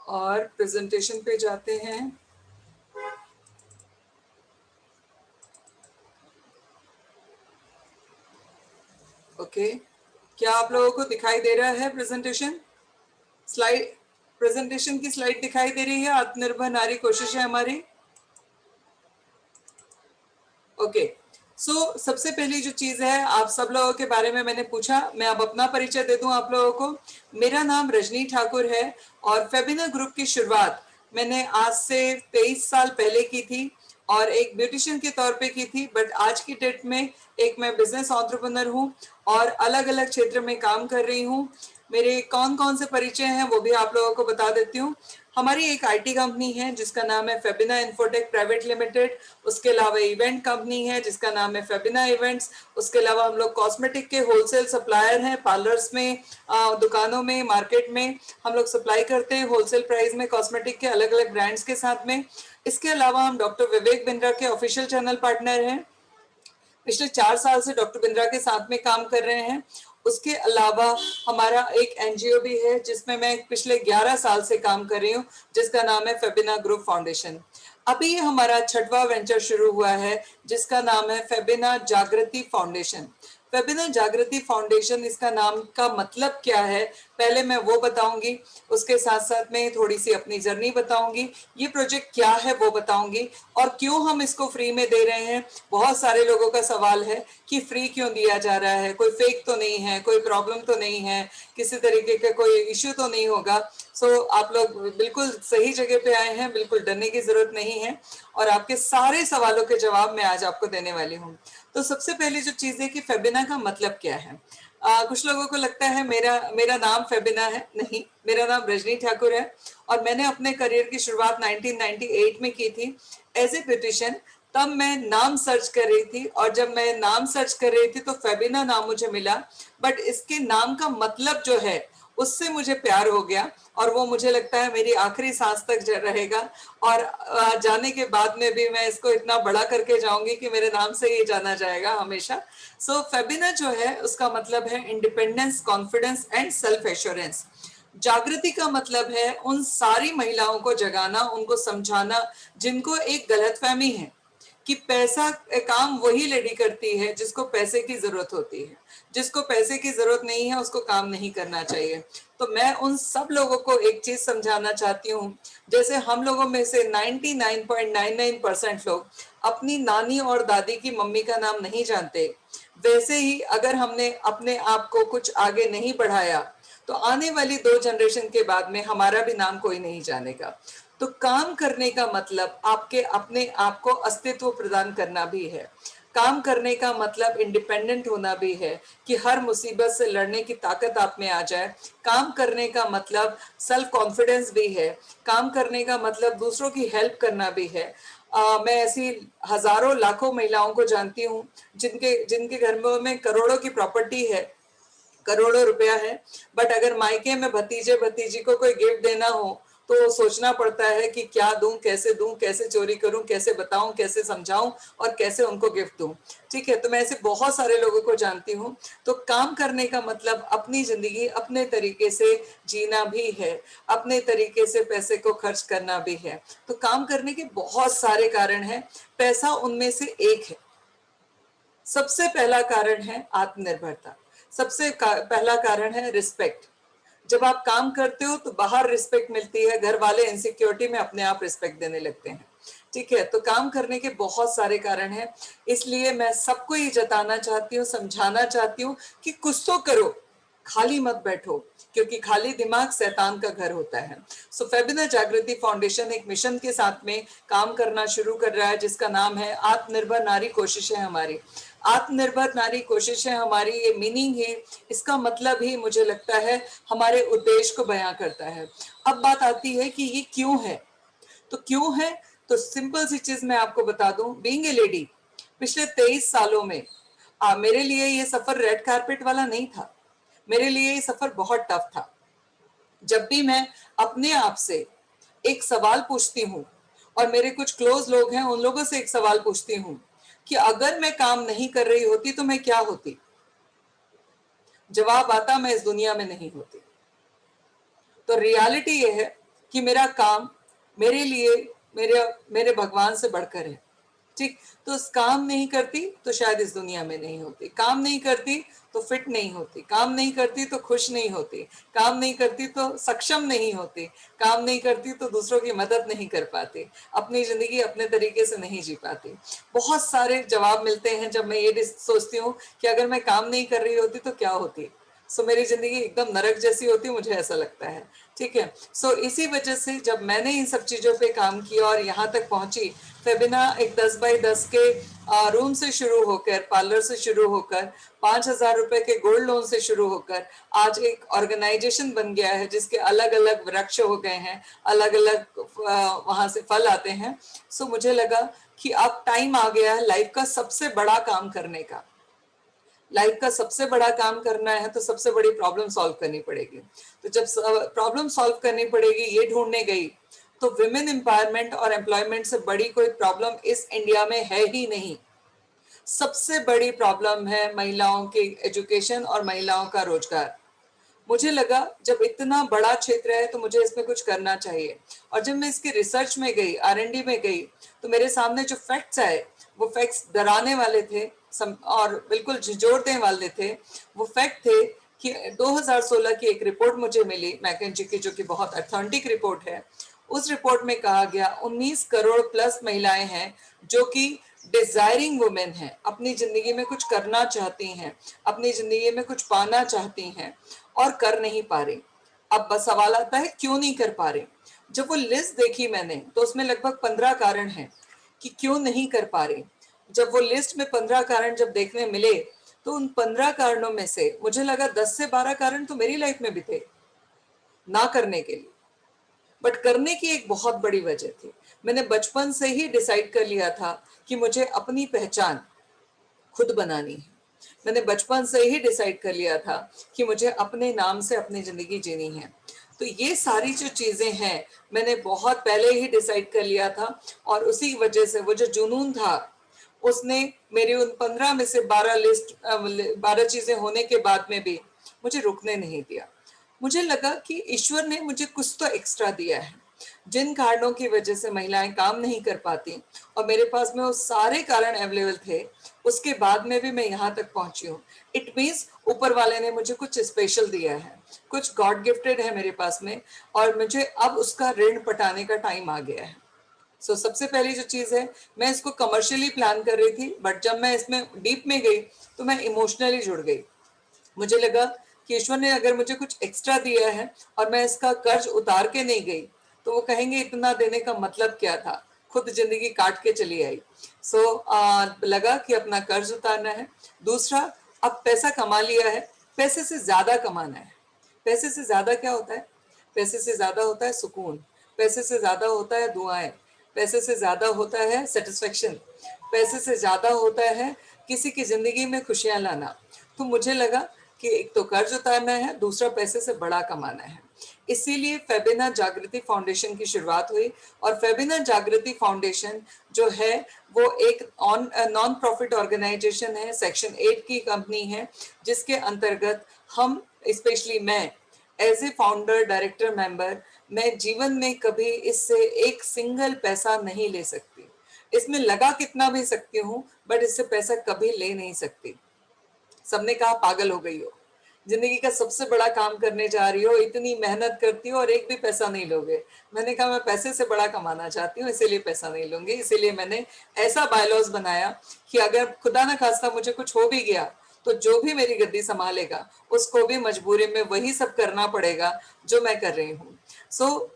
और प्रेजेंटेशन पे जाते हैं। ओके, क्या आप लोगों को दिखाई दे रहा है प्रेजेंटेशन? स्लाइड, प्रेजेंटेशन की स्लाइड दिखाई दे रही है? आत्मनिर्भर नारी कोशिश है हमारी। ओके, सो सबसे पहली जो चीज है, आप सब लोगों के बारे में मैंने पूछा, मैं अब अपना परिचय दे दूं आप लोगों को। मेरा नाम रजनी ठाकुर है और फेबिना ग्रुप की शुरुआत मैंने आज से 23 साल पहले की थी और एक ब्यूटिशियन के तौर पे की थी। बट आज की डेट में एक मैं बिजनेस एंटरप्रेन्योर हूँ और अलग अलग क्षेत्र में काम कर रही हूँ। मेरे कौन कौन से परिचय हैं वो भी आप लोगों को बता देती हूँ। हमारी एक आईटी कंपनी है जिसका नाम है फेबिना इन्फोटेक प्राइवेट लिमिटेड। उसके अलावा इवेंट कंपनी है जिसका नाम है फेबिना इवेंट्स। उसके अलावा हम लोग कॉस्मेटिक के होलसेल सप्लायर हैं, पार्लर्स में, दुकानों में, मार्केट में हम लोग सप्लाई करते हैं होलसेल प्राइस में कॉस्मेटिक के अलग अलग ब्रांड्स के साथ में। इसके अलावा हम डॉक्टर विवेक बिंद्रा के ऑफिशियल चैनल पार्टनर हैं। पिछले 4 साल से डॉक्टर बिंद्रा के साथ में काम कर रहे हैं। उसके अलावा हमारा एक एनजीओ भी है जिसमें मैं पिछले 11 साल से काम कर रही हूँ, जिसका नाम है फेबिना ग्रुप फाउंडेशन। अभी हमारा 6वां वेंचर शुरू हुआ है जिसका नाम है फेबिना जागृति फाउंडेशन। फेबिना जागृति फाउंडेशन, इसका नाम का मतलब क्या है पहले मैं वो बताऊंगी, उसके साथ साथ में थोड़ी सी अपनी जर्नी बताऊंगी, ये प्रोजेक्ट क्या है वो बताऊंगी और क्यों हम इसको फ्री में दे रहे हैं। बहुत सारे लोगों का सवाल है कि फ्री क्यों दिया जा रहा है, कोई फेक तो नहीं है, कोई प्रॉब्लम तो नहीं है, किसी तरीके का कोई इश्यू तो नहीं होगा। सो आप लोग बिल्कुल सही जगह पे आए हैं, बिल्कुल डरने की जरूरत नहीं है और आपके सारे सवालों के जवाब मैं आज आपको देने वाली हूँ। तो सबसे पहली जो चीज है कि फेबिना का मतलब क्या है। कुछ लोगों को लगता है मेरा मेरा नाम फेबिना है, नहीं, मेरा नाम रजनी ठाकुर है और मैंने अपने करियर की शुरुआत 1998 में की थी एज ए ब्यूटिशियन। तब मैं नाम सर्च कर रही थी और जब मैं नाम सर्च कर रही थी तो फेबिना नाम मुझे मिला। बट इसके नाम का मतलब जो है उससे मुझे प्यार हो गया और वो मुझे लगता है मेरी आखिरी सांस तक रहेगा और जाने के बाद में भी मैं इसको इतना बड़ा करके जाऊंगी कि मेरे नाम से ही जाना जाएगा हमेशा। सो फेबिना जो है उसका मतलब है independence, confidence and self assurance. जागृति का मतलब है उन सारी महिलाओं को जगाना, उनको समझाना जिनको एक गलतफहमी है कि पैसा काम वही लेडी करती है जिसको पैसे की जरूरत होती है, जिसको पैसे की जरूरत नहीं है उसको काम नहीं करना चाहिए। तो मैं उन सब लोगों को एक चीज समझाना चाहती हूँ, जैसे हम लोगों में से 99.99% लोग अपनी नानी और दादी की मम्मी का नाम नहीं जानते, वैसे ही अगर हमने अपने आप को कुछ आगे नहीं बढ़ाया तो आने वाली 2 जनरेशन के बाद में हमारा भी नाम कोई नहीं जानेगा। तो काम करने का मतलब आपके अपने आप को अस्तित्व प्रदान करना भी है। काम करने का मतलब इंडिपेंडेंट होना भी है कि हर मुसीबत से लड़ने की ताकत आप में आ जाए। काम करने का मतलब सेल्फ कॉन्फिडेंस भी है। काम करने का मतलब दूसरों की हेल्प करना भी है। मैं ऐसी हजारों लाखों महिलाओं को जानती हूँ जिनके जिनके घर में करोड़ों की प्रॉपर्टी है, करोड़ों रुपया है, बट अगर मायके में भतीजे भतीजी को कोई गिफ्ट देना हो तो सोचना पड़ता है कि क्या दूं, कैसे चोरी करूं, कैसे बताऊं, कैसे समझाऊं और कैसे उनको गिफ्ट दूं। ठीक है, तो मैं ऐसे बहुत सारे लोगों को जानती हूँ। तो काम करने का मतलब अपनी जिंदगी अपने तरीके से जीना भी है, अपने तरीके से पैसे को खर्च करना भी है। तो काम करने के बहुत सारे कारण हैं, पैसा उनमें से एक है। सबसे पहला कारण है आत्मनिर्भरता, सबसे पहला कारण है रिस्पेक्ट। जब आप काम करते हो तो बाहर रिस्पेक्ट मिलती है, घर वाले इनसिक्योरिटी में अपने आप रिस्पेक्ट देने लगते हैं। ठीक है, तो काम करने के बहुत सारे कारण हैं, इसलिए मैं सबको ये जताना चाहती हूँ, समझाना चाहती हूँ कि कुछ तो करो, खाली मत बैठो, क्योंकि खाली दिमाग शैतान का घर होता है। सो फेबिना जागृति फाउंडेशन एक मिशन के साथ में काम करना शुरू कर रहा है जिसका नाम है आत्मनिर्भर नारी कोशिश है हमारी। आत्मनिर्भर नारी कोशिश है हमारी, ये मीनिंग है, इसका मतलब ही मुझे लगता है हमारे उद्देश्य को बयां करता है। अब बात आती है कि ये क्यों है। तो क्यों है, तो सिंपल सी चीज मैं आपको बता दूं, बीइंग ए लेडी पिछले 23 सालों में मेरे लिए ये सफर रेड कारपेट वाला नहीं था। मेरे लिए ये सफर बहुत टफ था। जब भी मैं अपने आप से एक सवाल पूछती हूँ और मेरे कुछ क्लोज लोग हैं उन लोगों से एक सवाल पूछती हूँ कि अगर मैं काम नहीं कर रही होती तो मैं क्या होती, जवाब आता मैं इस दुनिया में नहीं होती। तो रियलिटी ये है कि मेरा काम मेरे लिए मेरे मेरे भगवान से बढ़कर है। ठीक, तो काम नहीं करती तो शायद इस दुनिया में नहीं होती, काम नहीं करती तो फिट नहीं होती, काम नहीं करती तो खुश नहीं होती, काम नहीं करती तो सक्षम नहीं होती, काम नहीं करती तो दूसरों की मदद नहीं कर पाती, अपनी जिंदगी अपने तरीके से नहीं जी पाती। बहुत सारे जवाब मिलते हैं जब मैं ये सोचती हूँ कि अगर मैं काम नहीं कर रही होती तो क्या होती। सो मेरी जिंदगी एकदम नरक जैसी होती, मुझे ऐसा लगता है। ठीक है, सो इसी वजह से जब मैंने इन सब चीजों पे काम किया और यहाँ तक पहुंची, फेबिना एक 10 बाई 10 के रूम से शुरू होकर, पार्लर से शुरू होकर, 5,000 रुपए के गोल्ड लोन से शुरू होकर आज एक ऑर्गेनाइजेशन बन गया है जिसके अलग अलग वृक्ष हो गए हैं, अलग अलग वहां से फल आते हैं। सो मुझे लगा कि अब टाइम आ गया है लाइफ का सबसे बड़ा काम करने का। लाइफ का सबसे बड़ा काम करना है तो सबसे बड़ी प्रॉब्लम सॉल्व करनी पड़ेगी। तो जब प्रॉब्लम सॉल्व करनी पड़ेगी ये ढूंढने गई, तो विमेन एम्पावरमेंट और एम्प्लॉयमेंट से बड़ी कोई प्रॉब्लम इस इंडिया में है ही नहीं। सबसे बड़ी प्रॉब्लम है महिलाओं की एजुकेशन और महिलाओं का रोजगार। मुझे लगा जब इतना बड़ा क्षेत्र है तो मुझे इसमें कुछ करना चाहिए। और जब मैं इसकी रिसर्च में गई, R&D में गई, तो मेरे सामने जो फैक्ट्स आए वो फैक्ट्स डराने वाले थे और बिल्कुल झिझोड़ने वाले थे। वो फैक्ट थे कि 2016 की एक रिपोर्ट मुझे मिली मैकेंजी की, जो कि बहुत अथेंटिक रिपोर्ट है। उस रिपोर्ट में कहा गया 19 करोड़ प्लस महिलाएं हैं जो कि डिजायरिंग वुमेन है, अपनी जिंदगी में कुछ करना चाहती हैं, अपनी जिंदगी में कुछ पाना चाहती हैं और कर नहीं पा रही। अब बस सवाल आता है क्यों नहीं कर पा रही। जब वो लिस्ट देखी मैंने तो उसमें लगभग 15 कारण हैं कि क्यों नहीं कर पा रही। जब वो लिस्ट में 15 कारण जब देखने मिले तो उन 15 कारणों में से मुझे लगा 10 से 12 कारण तो मेरी लाइफ में भी थे ना करने के लिए, बट करने की एक बहुत बड़ी वजह थी। मैंने बचपन से ही डिसाइड कर लिया था कि मुझे अपनी पहचान खुद बनानी है। मैंने बचपन से ही डिसाइड कर लिया था कि मुझे अपने नाम से अपनी जिंदगी जीनी है। तो ये सारी जो चीजें हैं मैंने बहुत पहले ही डिसाइड कर लिया था, और उसी वजह से वो जो जुनून था उसने मेरे उन 15 में से 12 चीजें होने के बाद में भी मुझे रुकने नहीं दिया। मुझे लगा कि ईश्वर ने मुझे कुछ तो एक्स्ट्रा दिया है। जिन कारणों की वजह से महिलाएं काम नहीं कर पाती और मेरे पास में वो सारे कारण अवेलेबल थे, उसके बाद में भी मैं यहाँ तक पहुंची हूँ। इट मीन्स ऊपर वाले ने मुझे कुछ स्पेशल दिया है, कुछ गॉड गिफ्टेड है मेरे पास में, और मुझे अब उसका ऋण पटाने का टाइम आ गया है। सबसे पहली जो चीज है, मैं इसको कमर्शियली प्लान कर रही थी, बट जब मैं इसमें डीप में गई तो मैं इमोशनली जुड़ गई। मुझे लगा कि ईश्वर ने अगर मुझे कुछ एक्स्ट्रा दिया है और मैं इसका कर्ज उतार के नहीं गई तो वो कहेंगे इतना देने का मतलब क्या था, खुद जिंदगी काट के चली आई। लगा कि अपना कर्ज उतारना है। दूसरा, अब पैसा कमा लिया है, पैसे से ज्यादा कमाना है। पैसे से ज्यादा क्या होता है? पैसे से ज्यादा होता है सुकून, पैसे से ज्यादा होता है दुआएं, पैसे से ज्यादा होता है सेटिस्फेक्शन, पैसे से ज्यादा होता है किसी की जिंदगी में खुशियां लाना। तो मुझे लगा कि एक तो कर्ज उतारना है, दूसरा पैसे से बड़ा कमाना है। इसीलिए फेबिना जागृति फाउंडेशन की शुरुआत हुई। और फेबिना जागृति फाउंडेशन जो है वो एक नॉन प्रॉफिट ऑर्गेनाइजेशन है, सेक्शन 8 की कंपनी है, जिसके अंतर्गत हम, स्पेशली मैं as a founder director member, मैं जीवन में कभी इससे एक सिंगल पैसा नहीं ले सकती। इसमें लगा कितना भी सकती हूँ, बट इससे पैसा कभी ले नहीं सकती। सबने कहा पागल हो गई हो, जिंदगी का सबसे बड़ा काम करने जा रही हो, इतनी मेहनत करती हो और एक भी पैसा नहीं लोगे। मैंने कहा मैं पैसे से बड़ा कमाना चाहती हूँ, इसीलिए पैसा नहीं लूंगी। इसीलिए मैंने ऐसा बायलॉज बनाया कि अगर खुदा ना खास्ता मुझे कुछ हो भी गया तो जो भी मेरी गद्दी संभालेगा उसको भी मजबूरी में वही सब करना पड़ेगा जो मैं कर रही हूँ।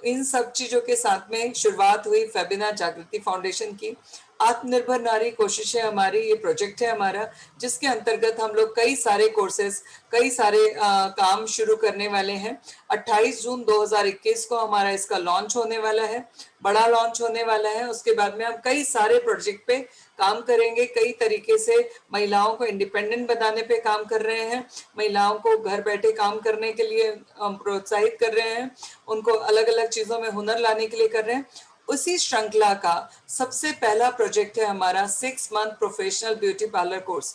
इन सब चीजों के साथ में शुरुआत हुई फेबिना जागृति फाउंडेशन की। आत्मनिर्भर नारी कोशिश है हमारी, ये प्रोजेक्ट है हमारा, जिसके अंतर्गत हम लोग कई सारे कोर्सेज, कई सारे काम शुरू करने वाले हैं। 28 जून 2021 को हमारा इसका लॉन्च होने वाला है, बड़ा लॉन्च होने वाला है। उसके बाद में हम कई सारे प्रोजेक्ट पे काम करेंगे, कई तरीके से महिलाओं को इंडिपेंडेंट बनाने पे काम कर रहे हैं, महिलाओं को घर बैठे काम करने के लिए प्रोत्साहित कर रहे हैं, उनको अलग अलग चीजों में हुनर लाने के लिए कर रहे हैं। उसी श्रृंखला का सबसे पहला प्रोजेक्ट है हमारा 6 month professional beauty parlour course.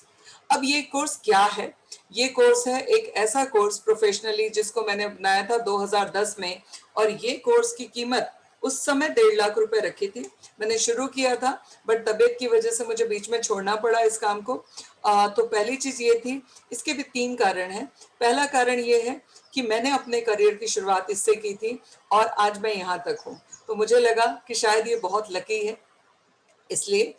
अब ये कोर्स क्या है? ये कोर्स है एक ऐसा कोर्स प्रोफेशनली जिसको मैंने बनाया था 2010 में, और ये कोर्स की कीमत उस समय 1.5 लाख रुपए रखी थी। मैंने शुरू किया था बट तबीयत की वजह से मुझे बीच में छोड़ना पड़ा इस काम को। तो पहली चीज ये थी, इसके भी 3 कारण हैं। पहला कारण ये है कि मैंने अपने करियर की शुरुआत इससे की थी और आज मैं यहाँ तक हूँ, तो मुझे लगा कि शायद ये बहुत लकी है, इसलिए।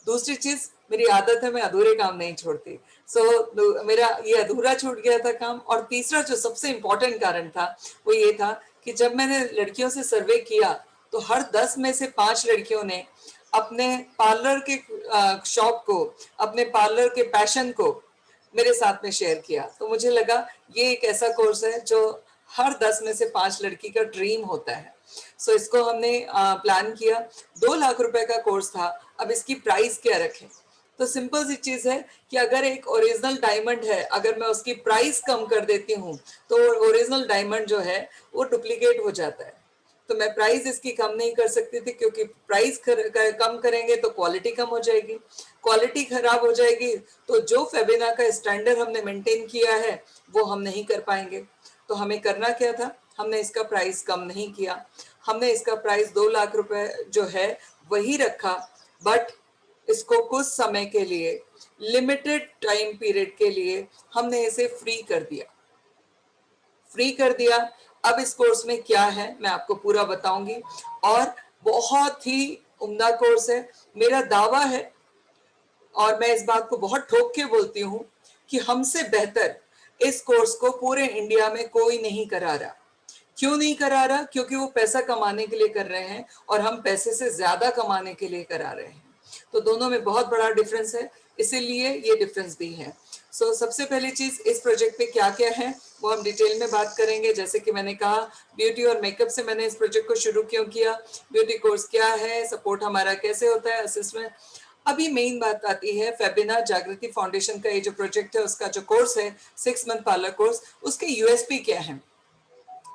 दूसरी चीज, मेरी आदत है मैं अधूरे काम नहीं छोड़ती, मेरा ये अधूरा छूट गया था काम। और तीसरा जो सबसे इंपॉर्टेंट कारण था वो ये था कि जब मैंने लड़कियों से सर्वे किया तो हर 10 में से 5 लड़कियों ने अपने पार्लर के शौक को, अपने पार्लर के पैशन को मेरे साथ में शेयर किया। तो मुझे लगा ये एक ऐसा कोर्स है जो हर 10 में से 5 लड़की का ड्रीम होता है। इसको हमने प्लान किया। 2 लाख रुपए का कोर्स था। अब इसकी प्राइस क्या रखें? तो सिंपल सी चीज है कि अगर एक ओरिजिनल डायमंड है, अगर मैं उसकी प्राइस कम कर देती हूँ तो ओरिजिनल डायमंड जो है वो डुप्लीकेट हो जाता है। तो मैं प्राइस इसकी कम नहीं कर सकती थी, क्योंकि प्राइस कम करेंगे तो क्वालिटी कम हो जाएगी, क्वालिटी खराब हो जाएगी तो जो फेबिना का स्टैंडर्ड हमने मेंटेन किया है वो हम नहीं कर पाएंगे। तो हमें करना क्या था, हमने इसका प्राइस कम नहीं किया, हमने इसका प्राइस 2 लाख रुपए जो है वही रखा, बट इसको कुछ समय के लिए, लिमिटेड टाइम पीरियड के लिए हमने इसे फ्री कर दिया। अब इस कोर्स में क्या है मैं आपको पूरा बताऊंगी, और बहुत ही उम्दा कोर्स है। मेरा दावा है और मैं इस बात को बहुत ठोक के बोलती हूँ कि हमसे बेहतर इस कोर्स को पूरे इंडिया में कोई नहीं करा रहा। क्यों नहीं करा रहा? क्योंकि वो पैसा कमाने के लिए कर रहे हैं और हम पैसे से ज्यादा कमाने के लिए करा रहे हैं। तो दोनों में बहुत बड़ा डिफरेंस है, इसीलिए ये डिफरेंस भी है। सबसे पहली चीज, इस प्रोजेक्ट पे क्या क्या है वो हम डिटेल में बात करेंगे। जैसे कि मैंने कहा, ब्यूटी और मेकअप से मैंने इस प्रोजेक्ट को शुरू क्यों किया, ब्यूटी कोर्स क्या है, सपोर्ट हमारा कैसे होता है, असिस्टेंट। अभी मेन बात आती है फेबिना जागृति फाउंडेशन का ये जो प्रोजेक्ट है, उसका जो कोर्स है 6 मंथ पार्लर कोर्स, उसके यूएसपी क्या है।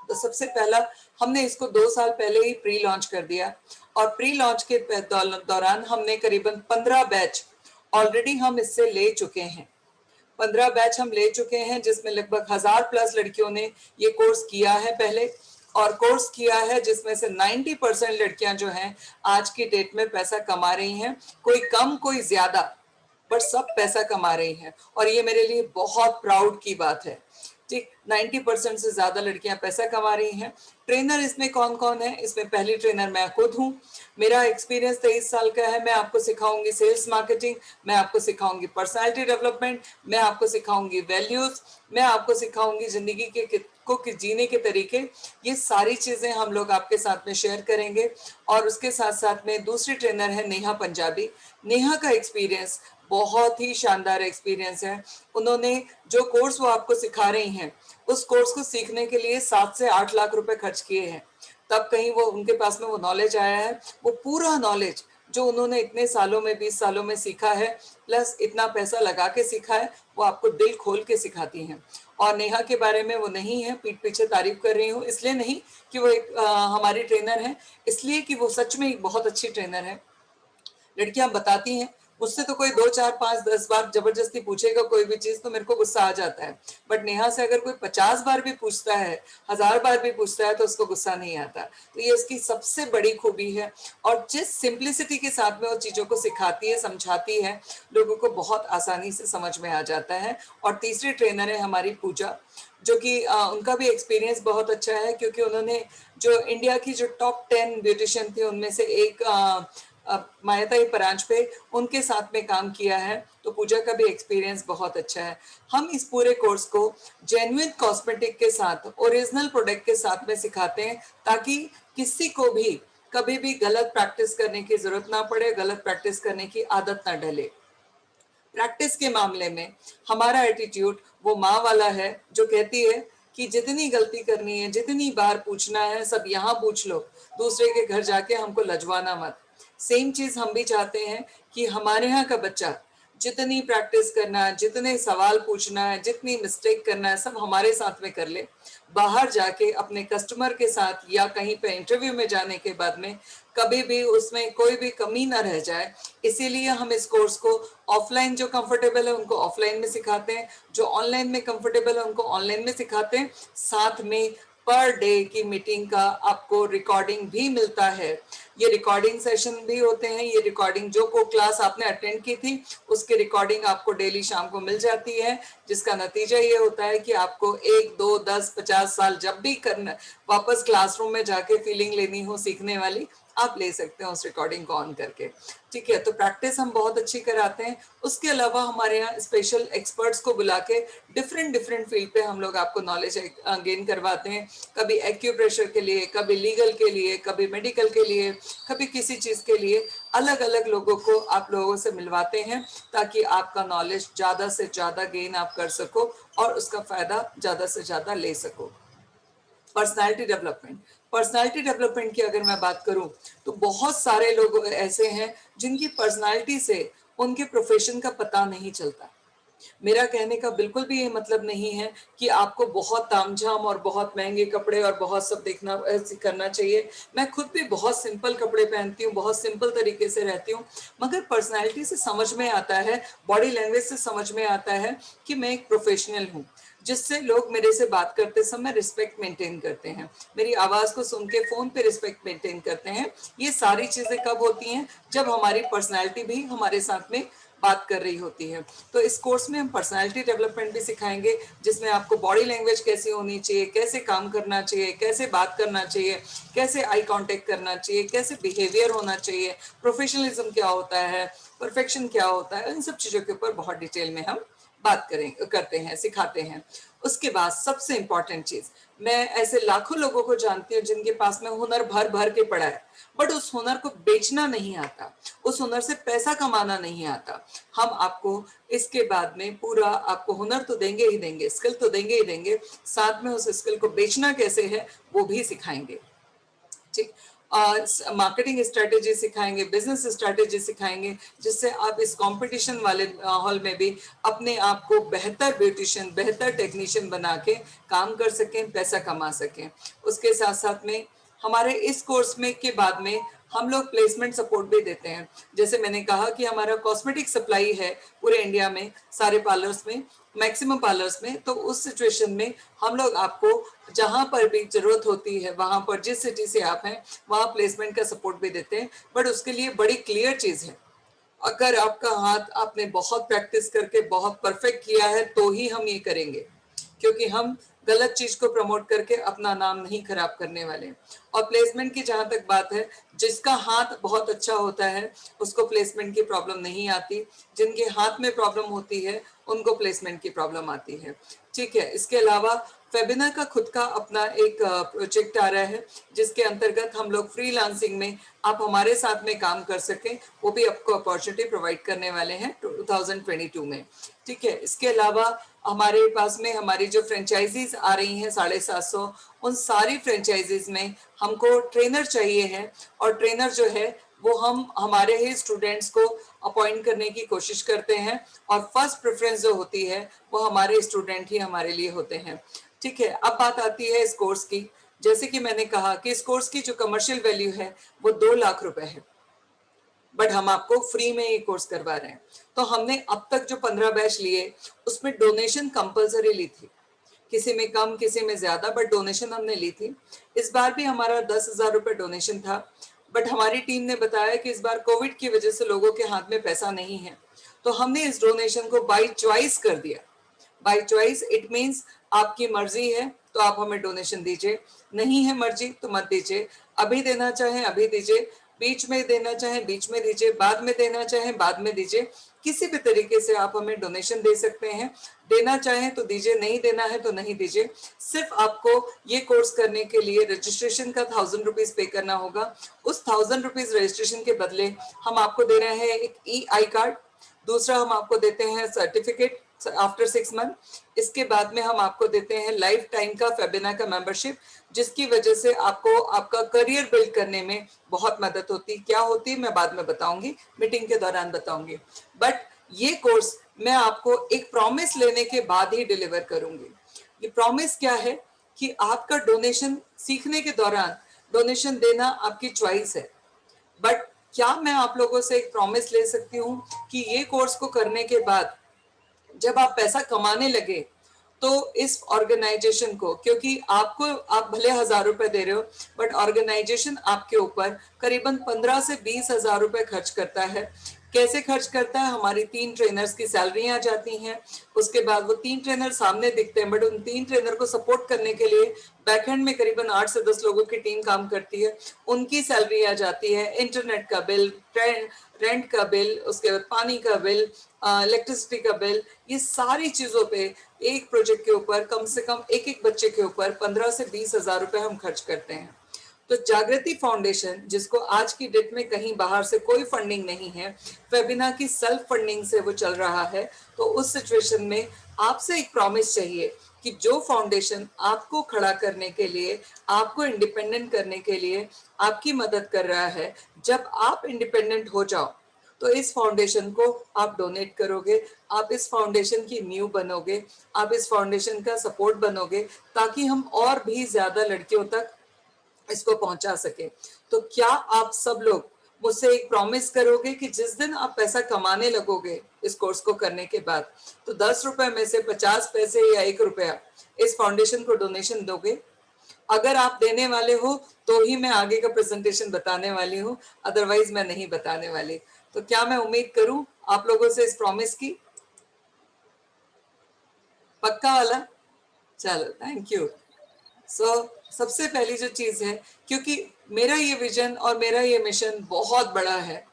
तो सबसे पहला, हमने इसको 2 साल पहले ही प्री लॉन्च कर दिया, और प्री लॉन्च के दौरान हमने करीबन 15 बैच ऑलरेडी हम इससे ले चुके हैं। 15 बैच हम ले चुके हैं, जिसमें लगभग 1000+ लड़कियों ने ये कोर्स किया है पहले, और कोर्स किया है जिसमें से 90% लड़कियां जो हैं आज की डेट में पैसा कमा रही हैं, कोई कम कोई ज्यादा, पर सब पैसा कमा रही हैं। और ये मेरे लिए बहुत प्राउड की बात है। ठीक, 90% से ज्यादा लड़कियां पैसा कमा रही हैं। ट्रेनर इसमें कौन कौन है? इसमें पहली ट्रेनर मैं खुद हूँ। मेरा एक्सपीरियंस 23 साल का है। मैं आपको सिखाऊंगी सेल्स मार्केटिंग, मैं आपको सिखाऊंगी पर्सनालिटी डेवलपमेंट, मैं आपको सिखाऊंगी वैल्यूज, मैं आपको सिखाऊंगी जिंदगी को जीने के तरीके। ये सारी चीजें हम लोग आपके साथ में शेयर करेंगे। और उसके साथ साथ में दूसरी ट्रेनर है नेहा पंजाबी। नेहा का एक्सपीरियंस बहुत ही शानदार एक्सपीरियंस है। उन्होंने जो कोर्स वो आपको सिखा रही हैं, उस कोर्स को सीखने के लिए 7 से 8 लाख रुपए खर्च किए हैं, तब कहीं वो उनके पास में वो नॉलेज आया है। वो पूरा नॉलेज जो उन्होंने इतने सालों में, 20 सालों में सीखा है, प्लस इतना पैसा लगा के सीखा है, वो आपको दिल खोल के सिखाती हैं। और नेहा के बारे में वो नहीं है पीठ पीछे तारीफ कर रही हूँ, इसलिए नहीं कि वो एक हमारी ट्रेनर है, इसलिए कि वो सच में एक बहुत अच्छी ट्रेनर है। लड़कियां बताती हैं, मुझसे तो कोई 2 4 5 10 बार जबरदस्ती पूछेगा कोई भी चीज तो मेरे को गुस्सा आ जाता है, बट नेहा से अगर कोई 50 बार भी पूछता है, 1000 बार भी पूछता है, तो उसको गुस्सा नहीं आता। तो ये उसकी सबसे बड़ी खूबी है। और जिस सिंप्लिसिटी के साथ में वो चीजों को सिखाती है, समझाती है, लोगों को बहुत आसानी से समझ में आ जाता है। और तीसरी ट्रेनर है हमारी पूजा, जो कि उनका भी एक्सपीरियंस बहुत अच्छा है, क्योंकि उन्होंने जो इंडिया की जो टॉप 10 ब्यूटिशियन थी उनमें से एक मायाताई परांजपे, उनके साथ में काम किया है। तो पूजा का भी एक्सपीरियंस बहुत अच्छा है। हम इस पूरे कोर्स को जेन्युइन कॉस्मेटिक के साथ, ओरिजिनल प्रोडक्ट के साथ में सिखाते हैं, ताकि किसी को भी कभी भी गलत प्रैक्टिस करने की जरूरत ना पड़े, गलत प्रैक्टिस करने की आदत ना डले। प्रैक्टिस के मामले में हमारा एटीट्यूड वो माँ वाला है, जो कहती है कि जितनी गलती करनी है, जितनी बार पूछना है, सब यहाँ पूछ लो, दूसरे के घर जाके हमको लजवाना मत। सेम चीज हम भी चाहते हैं कि हमारे यहाँ का बच्चा जितनी प्रैक्टिस करना है, जितने सवाल पूछना है, जितनी मिस्टेक करना है, सब हमारे साथ में कर ले। बाहर जाके अपने कस्टमर के साथ या कहीं पे इंटरव्यू में जाने के बाद में कभी भी उसमें कोई भी कमी ना रह जाए। इसीलिए हम इस कोर्स को ऑफलाइन जो कंफर्टेबल है उनको ऑफलाइन में सिखाते हैं, जो ऑनलाइन में कंफर्टेबल है उनको ऑनलाइन में सिखाते हैं, साथ में पर डे की मीटिंग का आपको रिकॉर्डिंग भी मिलता है। ये रिकॉर्डिंग सेशन भी होते हैं, ये रिकॉर्डिंग जो को क्लास आपने अटेंड की थी उसकी रिकॉर्डिंग आपको डेली शाम को मिल जाती है, जिसका नतीजा ये होता है कि आपको 1, 2, 10, 50 साल जब भी करना वापस क्लासरूम में जाके फीलिंग लेनी हो सीखने वाली, आप ले सकते हैं उस रिकॉर्डिंग को ऑन करके। ठीक है, तो प्रैक्टिस हम बहुत अच्छी कराते हैं। उसके अलावा हमारे यहाँ स्पेशल एक्सपर्ट्स को बुला के डिफरेंट डिफरेंट फील्ड पे हम लोग आपको नॉलेज गेन करवाते हैं। कभी एक्यूप्रेशर के लिए, कभी लीगल के लिए, कभी मेडिकल के लिए, कभी किसी चीज़ के लिए अलग अलग लोगों को आप लोगों से मिलवाते हैं, ताकि आपका नॉलेज ज़्यादा से ज़्यादा गेन आप कर सको और उसका फ़ायदा ज़्यादा से ज़्यादा ले सको। पर्सनालिटी डेवलपमेंट की अगर मैं बात करूं तो बहुत सारे लोग ऐसे हैं जिनकी पर्सनालिटी से उनके प्रोफेशन का पता नहीं चलता। मेरा कहने का बिल्कुल भी ये मतलब नहीं है कि आपको बहुत तामझाम और बहुत महंगे कपड़े और बहुत सब देखना करना चाहिए। मैं खुद भी बहुत सिंपल कपड़े पहनती हूँ, बहुत सिंपल तरीके से रहती हूँ, मगर पर्सनालिटी से समझ में आता है, बॉडी लैंग्वेज से समझ में आता है कि मैं एक प्रोफेशनल हूँ, जिससे लोग मेरे से बात करते समय रिस्पेक्ट मेंटेन करते हैं, मेरी आवाज़ को सुन के फ़ोन पे रिस्पेक्ट मेंटेन करते हैं। ये सारी चीज़ें कब होती हैं? जब हमारी पर्सनैलिटी भी हमारे साथ में बात कर रही होती है। तो इस कोर्स में हम पर्सनालिटी डेवलपमेंट भी सिखाएंगे, जिसमें आपको बॉडी लैंग्वेज कैसी होनी चाहिए, कैसे काम करना चाहिए, कैसे बात करना चाहिए, कैसे आई कांटेक्ट करना चाहिए, कैसे बिहेवियर होना चाहिए, प्रोफेशनलिज्म क्या होता है, परफेक्शन क्या होता है, इन सब चीज़ों के ऊपर बहुत डिटेल में हम बात करते हैं, सिखाते हैं। उसके बाद सबसे इंपॉर्टेंट चीज, मैं ऐसे लाखों लोगों को जानती हूँ जिनके पास में हुनर भर भर के पड़ा है, बट उस हुनर को बेचना नहीं आता, उस हुनर से पैसा कमाना नहीं आता। हम आपको इसके बाद में पूरा आपको हुनर तो देंगे ही देंगे, स्किल तो देंगे ही देंगे, साथ में उस स्किल को बेचना कैसे है वो भी सिखाएंगे। ठीक, मार्केटिंग स्ट्रेटेजी सिखाएंगे, बिजनेस स्ट्रेटेजी सिखाएंगे, जिससे आप इस कंपटीशन वाले माहौल में भी अपने आप को बेहतर ब्यूटिशियन, बेहतर टेक्नीशियन बना के काम कर सकें, पैसा कमा सकें। उसके साथ साथ में हमारे इस कोर्स में के बाद में हम लोग प्लेसमेंट सपोर्ट भी देते हैं। जैसे मैंने कहा कि हमारा कॉस्मेटिक सप्लाई है पूरे इंडिया में, सारे पार्लर्स में, मैक्सिमम पार्लर्स में, तो उस सिचुएशन में हम लोग आपको जहां पर भी जरूरत होती है, वहां पर जिस सिटी से आप हैं वहां प्लेसमेंट का सपोर्ट भी देते हैं। बट उसके लिए बड़ी क्लियर चीज है, अगर आपका हाथ आपने बहुत प्रैक्टिस करके बहुत परफेक्ट किया है तो ही हम ये करेंगे, क्योंकि हम गलत चीज को प्रमोट करके अपना नाम नहीं खराब करने वाले। और प्लेसमेंट की जहां तक बात है, जिसका हाथ बहुत अच्छा होता है उसको प्लेसमेंट की प्रॉब्लम नहीं आती, जिनके हाथ में प्रॉब्लम होती है उनको प्लेसमेंट की प्रॉब्लम आती है। ठीक है, इसके अलावा फेबिना का खुद का अपना एक प्रोजेक्ट आ रहा है, जिसके अंतर्गत हम लोग फ्रीलांसिंग में आप हमारे साथ में काम कर सकें, वो भी आपको अपॉर्चुनिटी प्रोवाइड करने वाले हैं 2022 में। ठीक है, इसके अलावा हमारे पास में हमारी जो फ्रेंचाइजीज आ रही हैं 750, उन सारी फ्रेंचाइजीज में हमको ट्रेनर चाहिए है, और ट्रेनर जो है वो हम हमारे ही स्टूडेंट्स को अपॉइंट करने की कोशिश करते हैं, और फर्स्ट प्रेफरेंस जो होती है वो हमारे स्टूडेंट ही हमारे लिए होते हैं। ठीक है, अब बात आती है इस कोर्स की। जैसे कि मैंने कहा कि इस कोर्स की जो कमर्शियल वैल्यू है वो 2 लाख रुपए है, बट हम आपको फ्री में ये कोर्स करवा रहे हैं। तो हमने अब तक जो 15 बैच लिए उसमें डोनेशन कंपलसरी ली थी, किसी में कम किसी में ज्यादा, बट डोनेशन हमने ली थी। इस बार भी हमारा 10,000 रुपये डोनेशन था, बट हमारी टीम ने बताया कि इस बार कोविड की वजह से लोगों के हाथ में पैसा नहीं है, तो हमने इस डोनेशन को बाई चॉइस कर दिया। बाई चॉइस इट मीन्स आपकी मर्जी है तो आप हमें डोनेशन दीजिए, नहीं है मर्जी तो मत दीजिए, अभी देना चाहें अभी दीजिए, बीच में देना चाहें बीच में दीजिए, बाद में देना चाहें बाद में दीजिए, किसी भी तरीके से आप हमें डोनेशन दे सकते हैं। देना चाहें तो दीजिए, नहीं देना है तो नहीं दीजिए। सिर्फ आपको ये कोर्स करने के लिए रजिस्ट्रेशन का 1000 रुपीज पे करना होगा। उस 1000 रुपीज रजिस्ट्रेशन के बदले हम आपको दे रहे हैं एक ई कार्ड, दूसरा हम आपको देते हैं सर्टिफिकेट आफ्टर 6 मंथ। इसके बाद में हम आपको देते हैं लाइफ टाइम का फेबिना का मेंबरशिप, जिसकी वजह से आपको आपका करियर बिल्ड करने में बहुत मदद होती। क्या होती मैं बाद में बताऊंगी, मीटिंग के दौरान बताऊंगी। बट ये कोर्स मैं आपको एक प्रॉमिस लेने के बाद ही डिलीवर करूंगी। ये प्रॉमिस क्या है कि आपका डोनेशन सीखने के दौरान डोनेशन देना आपकी चॉइस है, बट क्या मैं आप लोगों से एक प्रॉमिस ले सकती हूँ कि ये कोर्स को करने के बाद जब आप पैसा कमाने लगे तो इस ऑर्गेनाइजेशन को, क्योंकि आपको, आप भले 1,000 रुपए दे रहे हो, बट ऑर्गेनाइजेशन आपके ऊपर करीबन 15 से 20,000 रुपए खर्च करता है। कैसे खर्च करता है? हमारी 3 ट्रेनर्स की सैलरी आ जाती हैं, उसके बाद वो 3 ट्रेनर सामने दिखते हैं, बट उन 3 ट्रेनर को सपोर्ट करने के लिए बैकएंड में करीबन 8 से 10 लोगों की टीम काम करती है, उनकी सैलरी आ जाती है, इंटरनेट का बिल, रेंट का बिल, उसके बाद पानी का बिल, इलेक्ट्रिसिटी का बिल, ये सारी चीजों पे एक प्रोजेक्ट के ऊपर कम से कम एक एक बच्चे के ऊपर 15 से 20,000 रुपए हम खर्च करते हैं। तो जागृति फाउंडेशन, जिसको आज की डेट में कहीं बाहर से कोई फंडिंग नहीं है, फेबिना की सेल्फ फंडिंग से वो चल रहा है, तो उस सिचुएशन में आपसे एक प्रॉमिस चाहिए कि जो फाउंडेशन आपको खड़ा करने के लिए, आपको इंडिपेंडेंट करने के लिए आपकी मदद कर रहा है, जब आप इंडिपेंडेंट हो जाओ तो इस फाउंडेशन को आप डोनेट करोगे, आप इस फाउंडेशन की नींव बनोगे, आप इस फाउंडेशन का सपोर्ट बनोगे, ताकि हम और भी ज्यादा लड़कियों तक इसको पहुंचा सके। तो क्या आप सब लोग मुझसे एक प्रॉमिस करोगे कि जिस दिन आप पैसा कमाने लगोगे इस कोर्स को करने के बाद, तो 10 रुपए में से 50 पैसे या 1 रुपया इस फाउंडेशन को डोनेशन दोगे? अगर आप देने वाले हो तो ही मैं आगे का प्रेजेंटेशन बताने वाली हूँ, अदरवाइज मैं नहीं बताने वाली। तो क्या मैं उम्मीद करूं आप लोगों से इस प्रॉमिस की? पक्का वाला? चलो, थैंक यू। सबसे पहली जो चीज है, क्योंकि मेरा ये विजन और मेरा ये मिशन बहुत बड़ा है।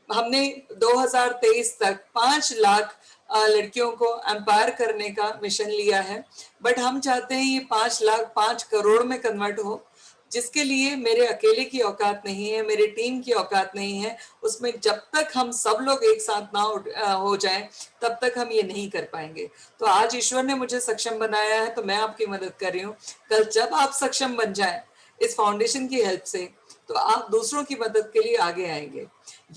हमने 2023 तक 5 लाख लड़कियों को एम्पायर करने का मिशन लिया है, बट हम चाहते हैं ये 5 लाख 5 करोड़ में कन्वर्ट हो, जिसके लिए मेरे अकेले की औकात नहीं है, मेरे टीम की औकात नहीं है। उसमें जब तक हम सब लोग एक साथ ना हो जाएं, तब तक हम ये नहीं कर पाएंगे। तो आज ईश्वर ने मुझे सक्षम बनाया है, तो मैं आपकी मदद कर रही हूँ। कल जब आप सक्षम बन जाएं इस फाउंडेशन की हेल्प से, तो आप दूसरों की मदद के लिए आगे आएंगे।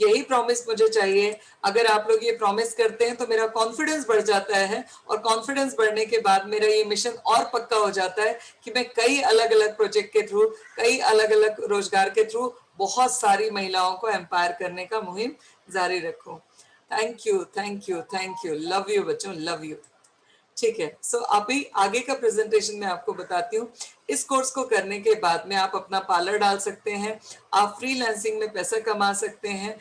यही प्रॉमिस मुझे चाहिए। अगर आप लोग ये प्रॉमिस करते हैं तो मेरा कॉन्फिडेंस बढ़ जाता है, और कॉन्फिडेंस बढ़ने के बाद मेरा ये मिशन और पक्का हो जाता है कि मैं कई अलग अलग प्रोजेक्ट के थ्रू, कई अलग अलग रोजगार के थ्रू बहुत सारी महिलाओं को एम्पायर करने का मुहिम जारी रखूं। Thank you, thank you, thank you. Love you बच्चों, लव यू। ठीक है, सो अभी आगे का प्रेजेंटेशन मैं आपको बताती हूँ। इस कोर्स को करने के बाद में आप अपना पार्लर डाल सकते हैं, आप फ्रीलांसिंग में पैसा कमा सकते हैं,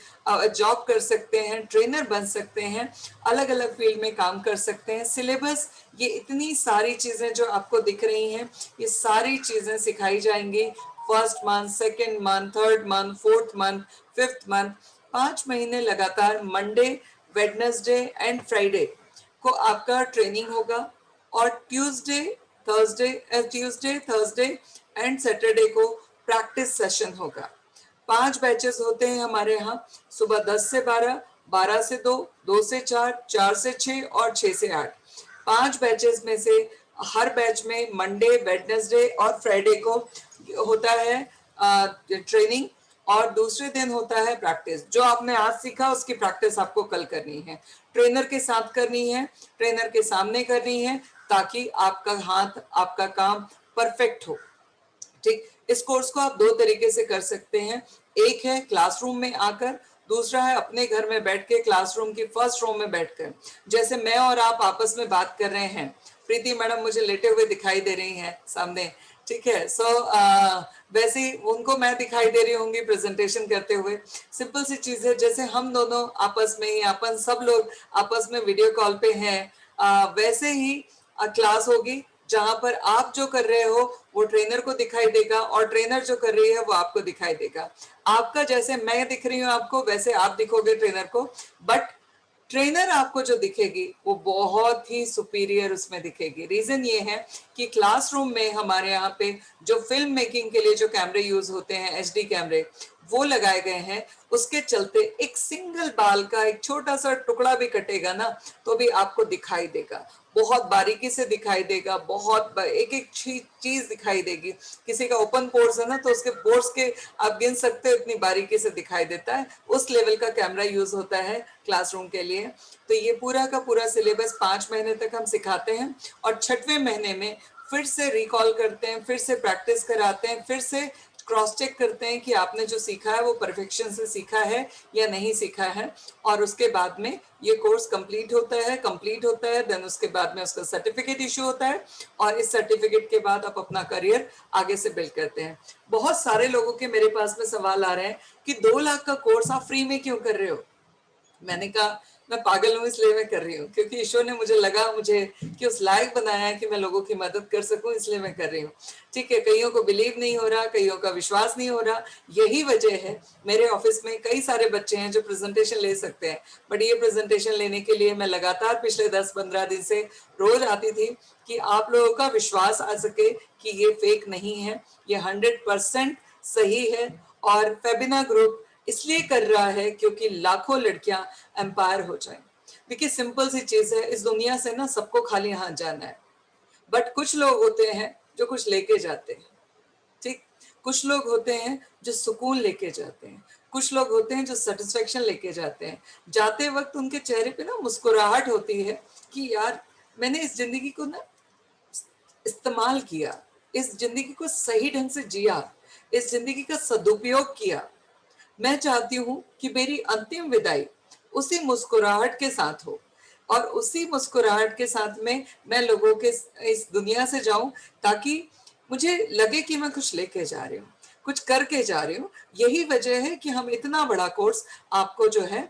जॉब कर सकते हैं, ट्रेनर बन सकते हैं, अलग अलग फील्ड में काम कर सकते हैं। सिलेबस, ये इतनी सारी चीजें जो आपको दिख रही हैं, ये सारी चीजें सिखाई जाएंगी। First month, second month, third month, fourth month, fifth month, 5 महीने लगातार मंडे, वेडनेसडे एंड फ्राइडे को आपका ट्रेनिंग होगा, और ट्यूसडे, थर्सडे एंड सैटरडे को प्रैक्टिस सेशन होगा। 5 बैचेस होते हैं हमारे यहाँ, सुबह 10 से 12, 12 से 2, 2 से 4, 4 से 6 और 6 से 8। 5 बैचेस में से हर बैच में मंडे, वेडनेसडे और फ्राइडे को होता है ट्रेनिंग, और दूसरे दिन होता है प्रैक्टिस। जो आपने आज सीखा उसकी प्रैक्टिस आपको कल करनी है, ट्रेनर के साथ करनी है, ट्रेनर के सामने करनी है, ताकि आपका हाथ, आपका काम परफेक्ट हो। ठीक, इस कोर्स को आप 2 तरीके से कर सकते हैं। एक है क्लासरूम में आकर, दूसरा है अपने घर में बैठ के क्लासरूम की फर्स्ट रो में बैठकर, जैसे मैं और आप आपस में बात कर रहे हैं। प्रीति मैडम मुझे लेटे हुए दिखाई दे रही हैं सामने, ठीक है। वैसे ही उनको मैं दिखाई दे रही होंगी प्रेजेंटेशन करते हुए। सिंपल सी चीज है, जैसे हम दोनों आपस में ही, अपन सब लोग आपस में वीडियो कॉल पे हैं, वैसे ही क्लास होगी, जहां पर आप जो कर रहे हो वो ट्रेनर को दिखाई देगा, और ट्रेनर जो कर रही है वो आपको दिखाई देगा। आपका, जैसे मैं दिख रही हूँ आपको, वैसे आप दिखोगे ट्रेनर को, बट ट्रेनर आपको जो दिखेगी वो बहुत ही सुपीरियर उसमें दिखेगी। रीजन ये है कि क्लासरूम में हमारे यहाँ पे जो फिल्म मेकिंग के लिए जो कैमरे यूज होते हैं, एचडी कैमरे, वो लगाए गए हैं। उसके चलते एक सिंगल बाल का एक छोटा सा टुकड़ा भी कटेगा ना, तो भी आपको दिखाई देगा, बहुत बारीकी से दिखाई देगा, बहुत एक एक चीज दिखाई देगी। किसी का ओपन पोर्स है ना, तो उसके पोर्स के आप गिन सकते हो, इतनी बारीकी से दिखाई देता है। उस लेवल का कैमरा यूज होता है क्लासरूम के लिए। तो ये पूरा का पूरा सिलेबस 5 महीने तक हम सिखाते हैं, और 6वें महीने में फिर से रिकॉल करते हैं, फिर से प्रैक्टिस कराते हैं, फिर से क्रॉस चेक करते हैं कि आपने जो सीखा है वो परफेक्शन से सीखा है या नहीं सीखा है, और उसके बाद में ये कोर्स कंप्लीट होता है देन उसके बाद में उसका सर्टिफिकेट इशू होता है, और इस सर्टिफिकेट के बाद आप अपना करियर आगे से बिल्ड करते हैं। बहुत सारे लोगों के मेरे पास में सवाल आ रहे हैं कि 2 लाख का कोर्स आप फ्री में क्यों कर रहे हो? मैंने कहा मैं पागल हूँ इसलिए मैं कर रही हूँ, क्योंकि ईश्वर ने मुझे लगा मुझे कि उस लायक बनाया है कि मैं लोगों की मदद कर सकूं, इसलिए मैं कर रही हूँ। ठीक है, कईयों को बिलीव नहीं हो रहा, कईयों का विश्वास नहीं हो रहा, यही वजह है। मेरे ऑफिस में कई सारे बच्चे हैं जो प्रेजेंटेशन ले सकते हैं, बट ये प्रेजेंटेशन लेने के लिए मैं लगातार पिछले 10-15 दिन से रोज आती थी कि आप लोगों का विश्वास आ सके कि ये फेक नहीं है, ये 100% सही है। और फेबिना ग्रुप इसलिए कर रहा है क्योंकि लाखों लड़कियां एम्पायर हो जाएं। देखिए सिंपल सी चीज है, इस दुनिया से ना सबको खाली हाथ जाना है, बट कुछ लोग होते हैं जो कुछ लेके जाते हैं। ठीक, कुछ लोग होते हैं जो सुकून लेके जाते हैं, कुछ लोग होते हैं जो सेटिस्फेक्शन लेके जाते हैं। जाते वक्त उनके चेहरे पे ना मुस्कुराहट होती है कि यार मैंने इस जिंदगी को ना इस्तेमाल किया, इस जिंदगी को सही ढंग से जिया, इस जिंदगी का सदुपयोग किया। मैं चाहती हूँ कि मेरी अंतिम विदाई उसी मुस्कुराहट के साथ हो, और उसी मुस्कुराहट के साथ में मैं लोगों के इस दुनिया से जाऊं, ताकि मुझे लगे कि मैं कुछ लेके जा रही हूँ, कुछ करके जा रही हूँ। यही वजह है कि हम इतना बड़ा कोर्स आपको जो है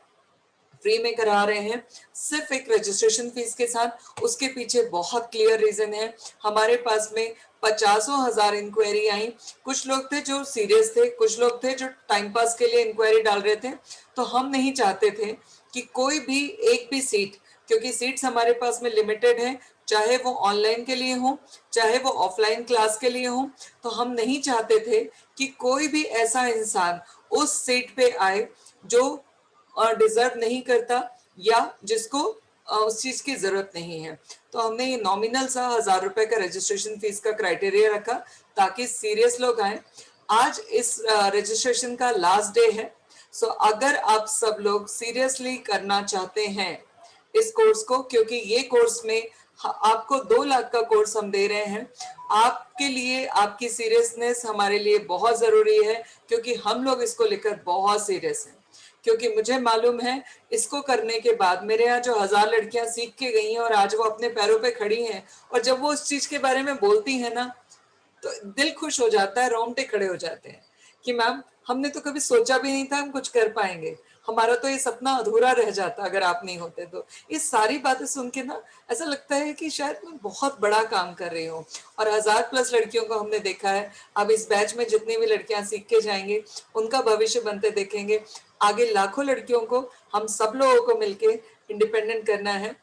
फ्री में करा रहे हैं, सिर्फ एक रजिस्ट्रेशन फीस के साथ। उसके पीछे बहुत क्लियर रीजन है। हमारे पास में 50,000 इंक्वायरी आई, कुछ लोग थे जो सीरियस थे, कुछ लोग थे जो टाइम पास के लिए इंक्वायरी डाल रहे थे। तो हम नहीं चाहते थे कि कोई भी एक भी सीट, क्योंकि सीट्स हमारे पास में लिमिटेड है, चाहे वो ऑनलाइन के लिए हो चाहे वो ऑफलाइन क्लास के लिए हो, तो हम नहीं चाहते थे कि कोई भी ऐसा इंसान उस सीट पे आए जो डिजर्व नहीं करता या जिसको उस चीज की जरूरत नहीं है। तो हमने ये नॉमिनल सा 1,000 रुपए का रजिस्ट्रेशन फीस का क्राइटेरिया रखा ताकि सीरियस लोग आए। आज इस रजिस्ट्रेशन का लास्ट डे है। सो अगर आप सब लोग सीरियसली करना चाहते हैं इस कोर्स को, क्योंकि ये कोर्स में आपको 2 लाख का कोर्स हम दे रहे हैं, आपके लिए आपकी सीरियसनेस हमारे लिए बहुत जरूरी है, क्योंकि हम लोग इसको लेकर बहुत सीरियस हैं। क्योंकि मुझे मालूम है इसको करने के बाद मेरे यहाँ जो 1,000 लड़कियां सीख के गई हैं और आज वो अपने पैरों पे खड़ी हैं, और जब वो उस चीज के बारे में बोलती हैं ना, तो दिल खुश हो जाता है, रोंगटे खड़े हो जाते हैं कि मैम हमने तो कभी सोचा भी नहीं था हम कुछ कर पाएंगे, हमारा तो ये सपना अधूरा रह जाता अगर आप नहीं होते। तो ये सारी बातें सुन के ना ऐसा लगता है कि शायद मैं बहुत बड़ा काम कर रही हूँ। और 1,000+ लड़कियों को हमने देखा है। अब इस बैच में जितनी भी लड़कियां सीख के जाएंगे उनका भविष्य बनते देखेंगे। आगे लाखों लड़कियों को हम सब लोगों को मिलके इंडिपेंडेंट करना है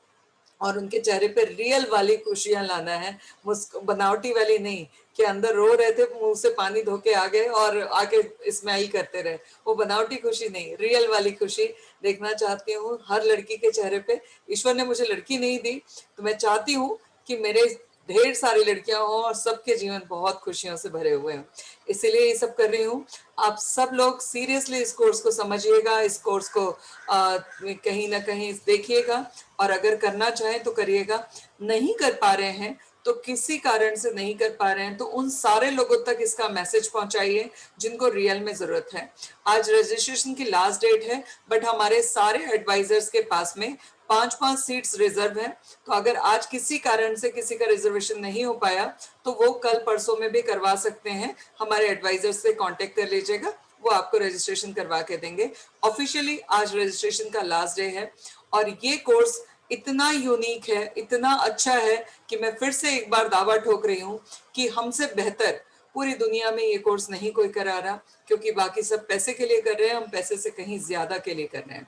और उनके चेहरे पे रियल वाली खुशियां लाना है, बनावटी वाली नहीं कि अंदर रो रहे थे मुंह से पानी धो के आ गए और आके स्माइल करते रहे। वो बनावटी खुशी नहीं, रियल वाली खुशी देखना चाहती हूँ हर लड़की के चेहरे पे। ईश्वर ने मुझे लड़की नहीं दी, तो मैं चाहती हूँ कि मेरे ढेर सारी लड़कियां हों और सबके जीवन बहुत खुशियों से भरे हुए हैं, इसीलिए ये सब कर रही हूँ। आप सब लोग सीरियसली इस कोर्स को समझिएगा, इस कोर्स को कहीं ना कहीं देखिएगा, और अगर करना चाहें तो करिएगा। नहीं कर पा रहे हैं तो किसी कारण से नहीं कर पा रहे हैं तो उन सारे लोगों तक इसका मैसेज पहुंचाइए जिनको रियल में जरूरत है। आज रजिस्ट्रेशन की लास्ट डेट है, बट हमारे सारे एडवाइजर्स के पास में 5-5 सीट्स रिजर्व हैं। तो अगर आज किसी कारण से किसी का रिजर्वेशन नहीं हो पाया तो वो कल परसों में भी करवा सकते हैं। हमारे एडवाइजर्स से कांटेक्ट कर लीजिएगा, वो आपको रजिस्ट्रेशन करवा के देंगे। ऑफिशियली आज रजिस्ट्रेशन का लास्ट डे है, और ये कोर्स इतना यूनिक है, इतना अच्छा है कि मैं फिर से एक बार दावा ठोक रही हूँ कि हमसे बेहतर पूरी दुनिया में ये कोर्स नहीं कोई करा रहा, क्योंकि बाकी सब पैसे के लिए कर रहे हैं, हम पैसे से कहीं ज्यादा के लिए कर रहे हैं।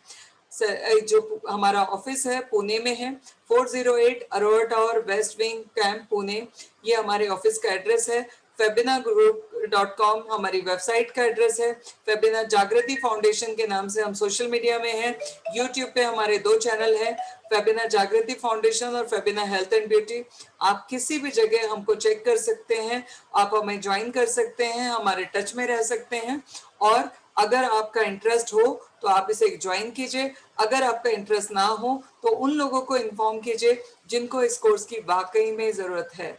जो हमारा ऑफिस है पुणे में है, 408 Arora tower, west wing camp, Pune, ये हमारे ऑफिस का एड्रेस है। febinagroup.com हमारी वेबसाइट का एड्रेस है। फेबिना जागृति फाउंडेशन के नाम से हम सोशल मीडिया में हैं। यूट्यूब पे हमारे 2 चैनल हैं, फेबिना जागृति फाउंडेशन और फेबिना हेल्थ एंड ब्यूटी। आप किसी भी जगह हमको चेक कर सकते हैं, आप हमें ज्वाइन कर सकते हैं, हमारे टच में रह सकते हैं। और अगर आपका इंटरेस्ट हो तो आप इसे ज्वाइन कीजिए, अगर आपका इंटरेस्ट ना हो तो उन लोगों को इन्फॉर्म कीजिए जिनको इस कोर्स की वाकई में जरूरत है।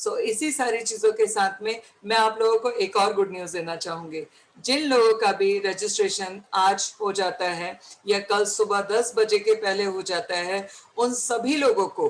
सो इसी सारी चीजों के साथ में मैं आप लोगों को एक और गुड न्यूज देना चाहूंगी। जिन लोगों का भी रजिस्ट्रेशन आज हो जाता है या कल सुबह 10 बजे के पहले हो जाता है, उन सभी लोगों को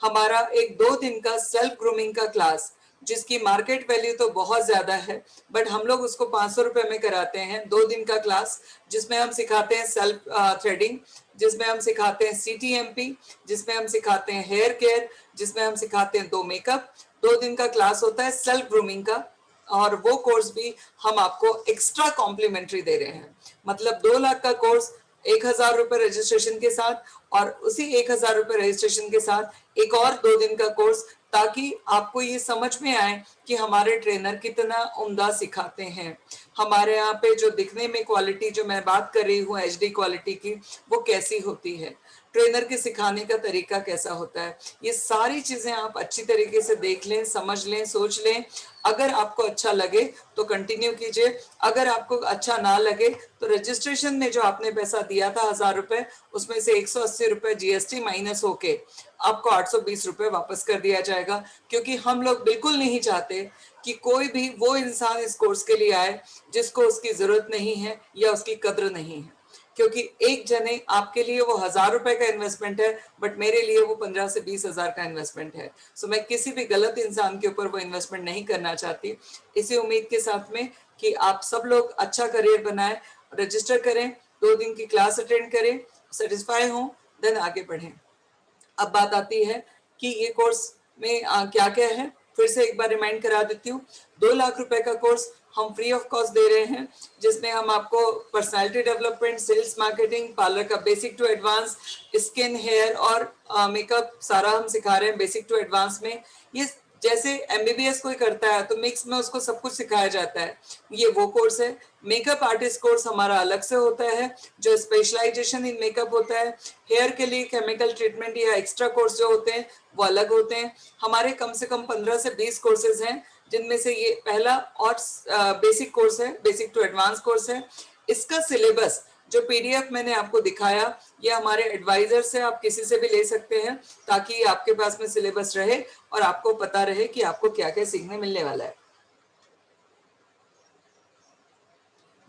हमारा एक 2 दिन का सेल्फ ग्रूमिंग का क्लास, जिसकी मार्केट वैल्यू तो बहुत ज्यादा है, बट हम लोग उसको 500 रुपए में कराते हैं। 2 दिन का क्लास जिसमें हम सिखाते हैं सेल्फ थ्रेडिंग, जिसमें हम सिखाते हैं CTMP, जिसमें हम सिखाते हैं हेयर केयर, जिसमें हम सिखाते हैं 2 मेकअप। 2 दिन का क्लास होता है सेल्फ ग्रूमिंग का, और वो कोर्स भी हम आपको एक्स्ट्रा कॉम्प्लीमेंट्री दे रहे हैं। मतलब 2 लाख का कोर्स 1,000 रुपए रजिस्ट्रेशन के साथ, और उसी 1,000 रुपए रजिस्ट्रेशन के साथ एक और 2 दिन का कोर्स, ताकि आपको ये समझ में आए कि हमारे ट्रेनर कितना उम्दा सिखाते हैं। हमारे यहाँ पे जो दिखने में क्वालिटी जो मैं बात कर रही हूँ HD क्वालिटी की, वो कैसी होती है, ट्रेनर के सिखाने का तरीका कैसा होता है, ये सारी चीजें आप अच्छी तरीके से देख लें, समझ लें, सोच लें। अगर आपको अच्छा लगे तो कंटिन्यू कीजिए, अगर आपको अच्छा ना लगे तो रजिस्ट्रेशन में जो आपने पैसा दिया था 1,000 रुपए, उसमें से 180 रुपए GST माइनस होके आपको 820 रुपए वापस कर दिया जाएगा। क्योंकि हम लोग बिल्कुल नहीं चाहते कि कोई भी वो इंसान इस कोर्स के लिए आए जिसको उसकी जरूरत नहीं है या उसकी कद्र नहीं है। क्योंकि एक जने आपके लिए वो 1,000 रुपए का इन्वेस्टमेंट है, बट मेरे लिए वो 15 से 20 हजार का इन्वेस्टमेंट है। सो मैं किसी भी गलत इंसान के ऊपर वो इन्वेस्टमेंट नहीं करना चाहती। इसी उम्मीद के साथ में कि आप सब लोग अच्छा करियर बनाएं, रजिस्टर करें, 2 दिन की क्लास अटेंड करें, सेटिस्फाई हों, देन आगे बढ़ें। अब बात आती है कि ये कोर्स में क्या क्या है, फिर से एक बार रिमाइंड करा देती हूँ। 2 लाख रुपए का कोर्स हम फ्री ऑफ कॉस्ट दे रहे हैं, जिसमें हम आपको personality development, sales, marketing, parlour का basic to advance, skin, hair और मेकअप सारा हम सिखा रहे हैं बेसिक टू एडवांस में। ये जैसे MBBS कोई करता है तो मिक्स में उसको सब कुछ सिखाया जाता है, ये वो कोर्स है। मेकअप आर्टिस्ट कोर्स हमारा अलग से होता है, जो स्पेशलाइजेशन इन मेकअप होता है। हेयर के लिए केमिकल ट्रीटमेंट या एक्स्ट्रा कोर्स जो होते हैं वो अलग होते हैं। हमारे कम से कम 15 से 20 कोर्सेज हैं, जिनमें से ये पहला और बेसिक कोर्स है, बेसिक टू एडवांस कोर्स है। इसका सिलेबस जो PDF मैंने आपको दिखाया, ये हमारे एडवाइजर से आप किसी से भी ले सकते हैं, ताकि आपके पास में सिलेबस रहे और आपको पता रहे कि आपको क्या क्या सीखने मिलने वाला है।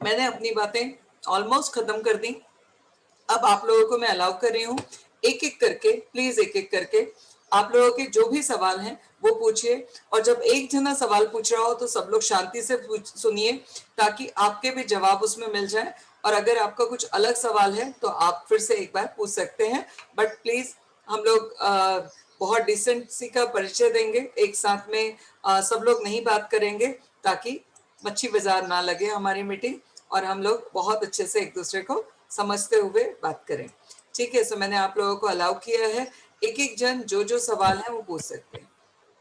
मैंने अपनी बातें ऑलमोस्ट खत्म कर दी। अब आप लोगों को मैं अलाउ कर रही हूँ एक एक करके, प्लीज एक एक करके आप लोगों के जो भी सवाल हैं वो पूछिए। और जब एक जना सवाल पूछ रहा हो तो सब लोग शांति से सुनिए, ताकि आपके भी जवाब उसमें मिल जाए। और अगर आपका कुछ अलग सवाल है तो आप फिर से एक बार पूछ सकते हैं, बट प्लीज हम लोग बहुत डिसेंसी का परिचय देंगे, एक साथ में सब लोग नहीं बात करेंगे, ताकि मच्छी बाजार ना लगे हमारी मीटिंग, और हम लोग बहुत अच्छे से एक दूसरे को समझते हुए बात करें। ठीक है, सो मैंने आप लोगों को अलाउ किया है, एक एक जन जो जो सवाल है वो पूछ सकते हैं।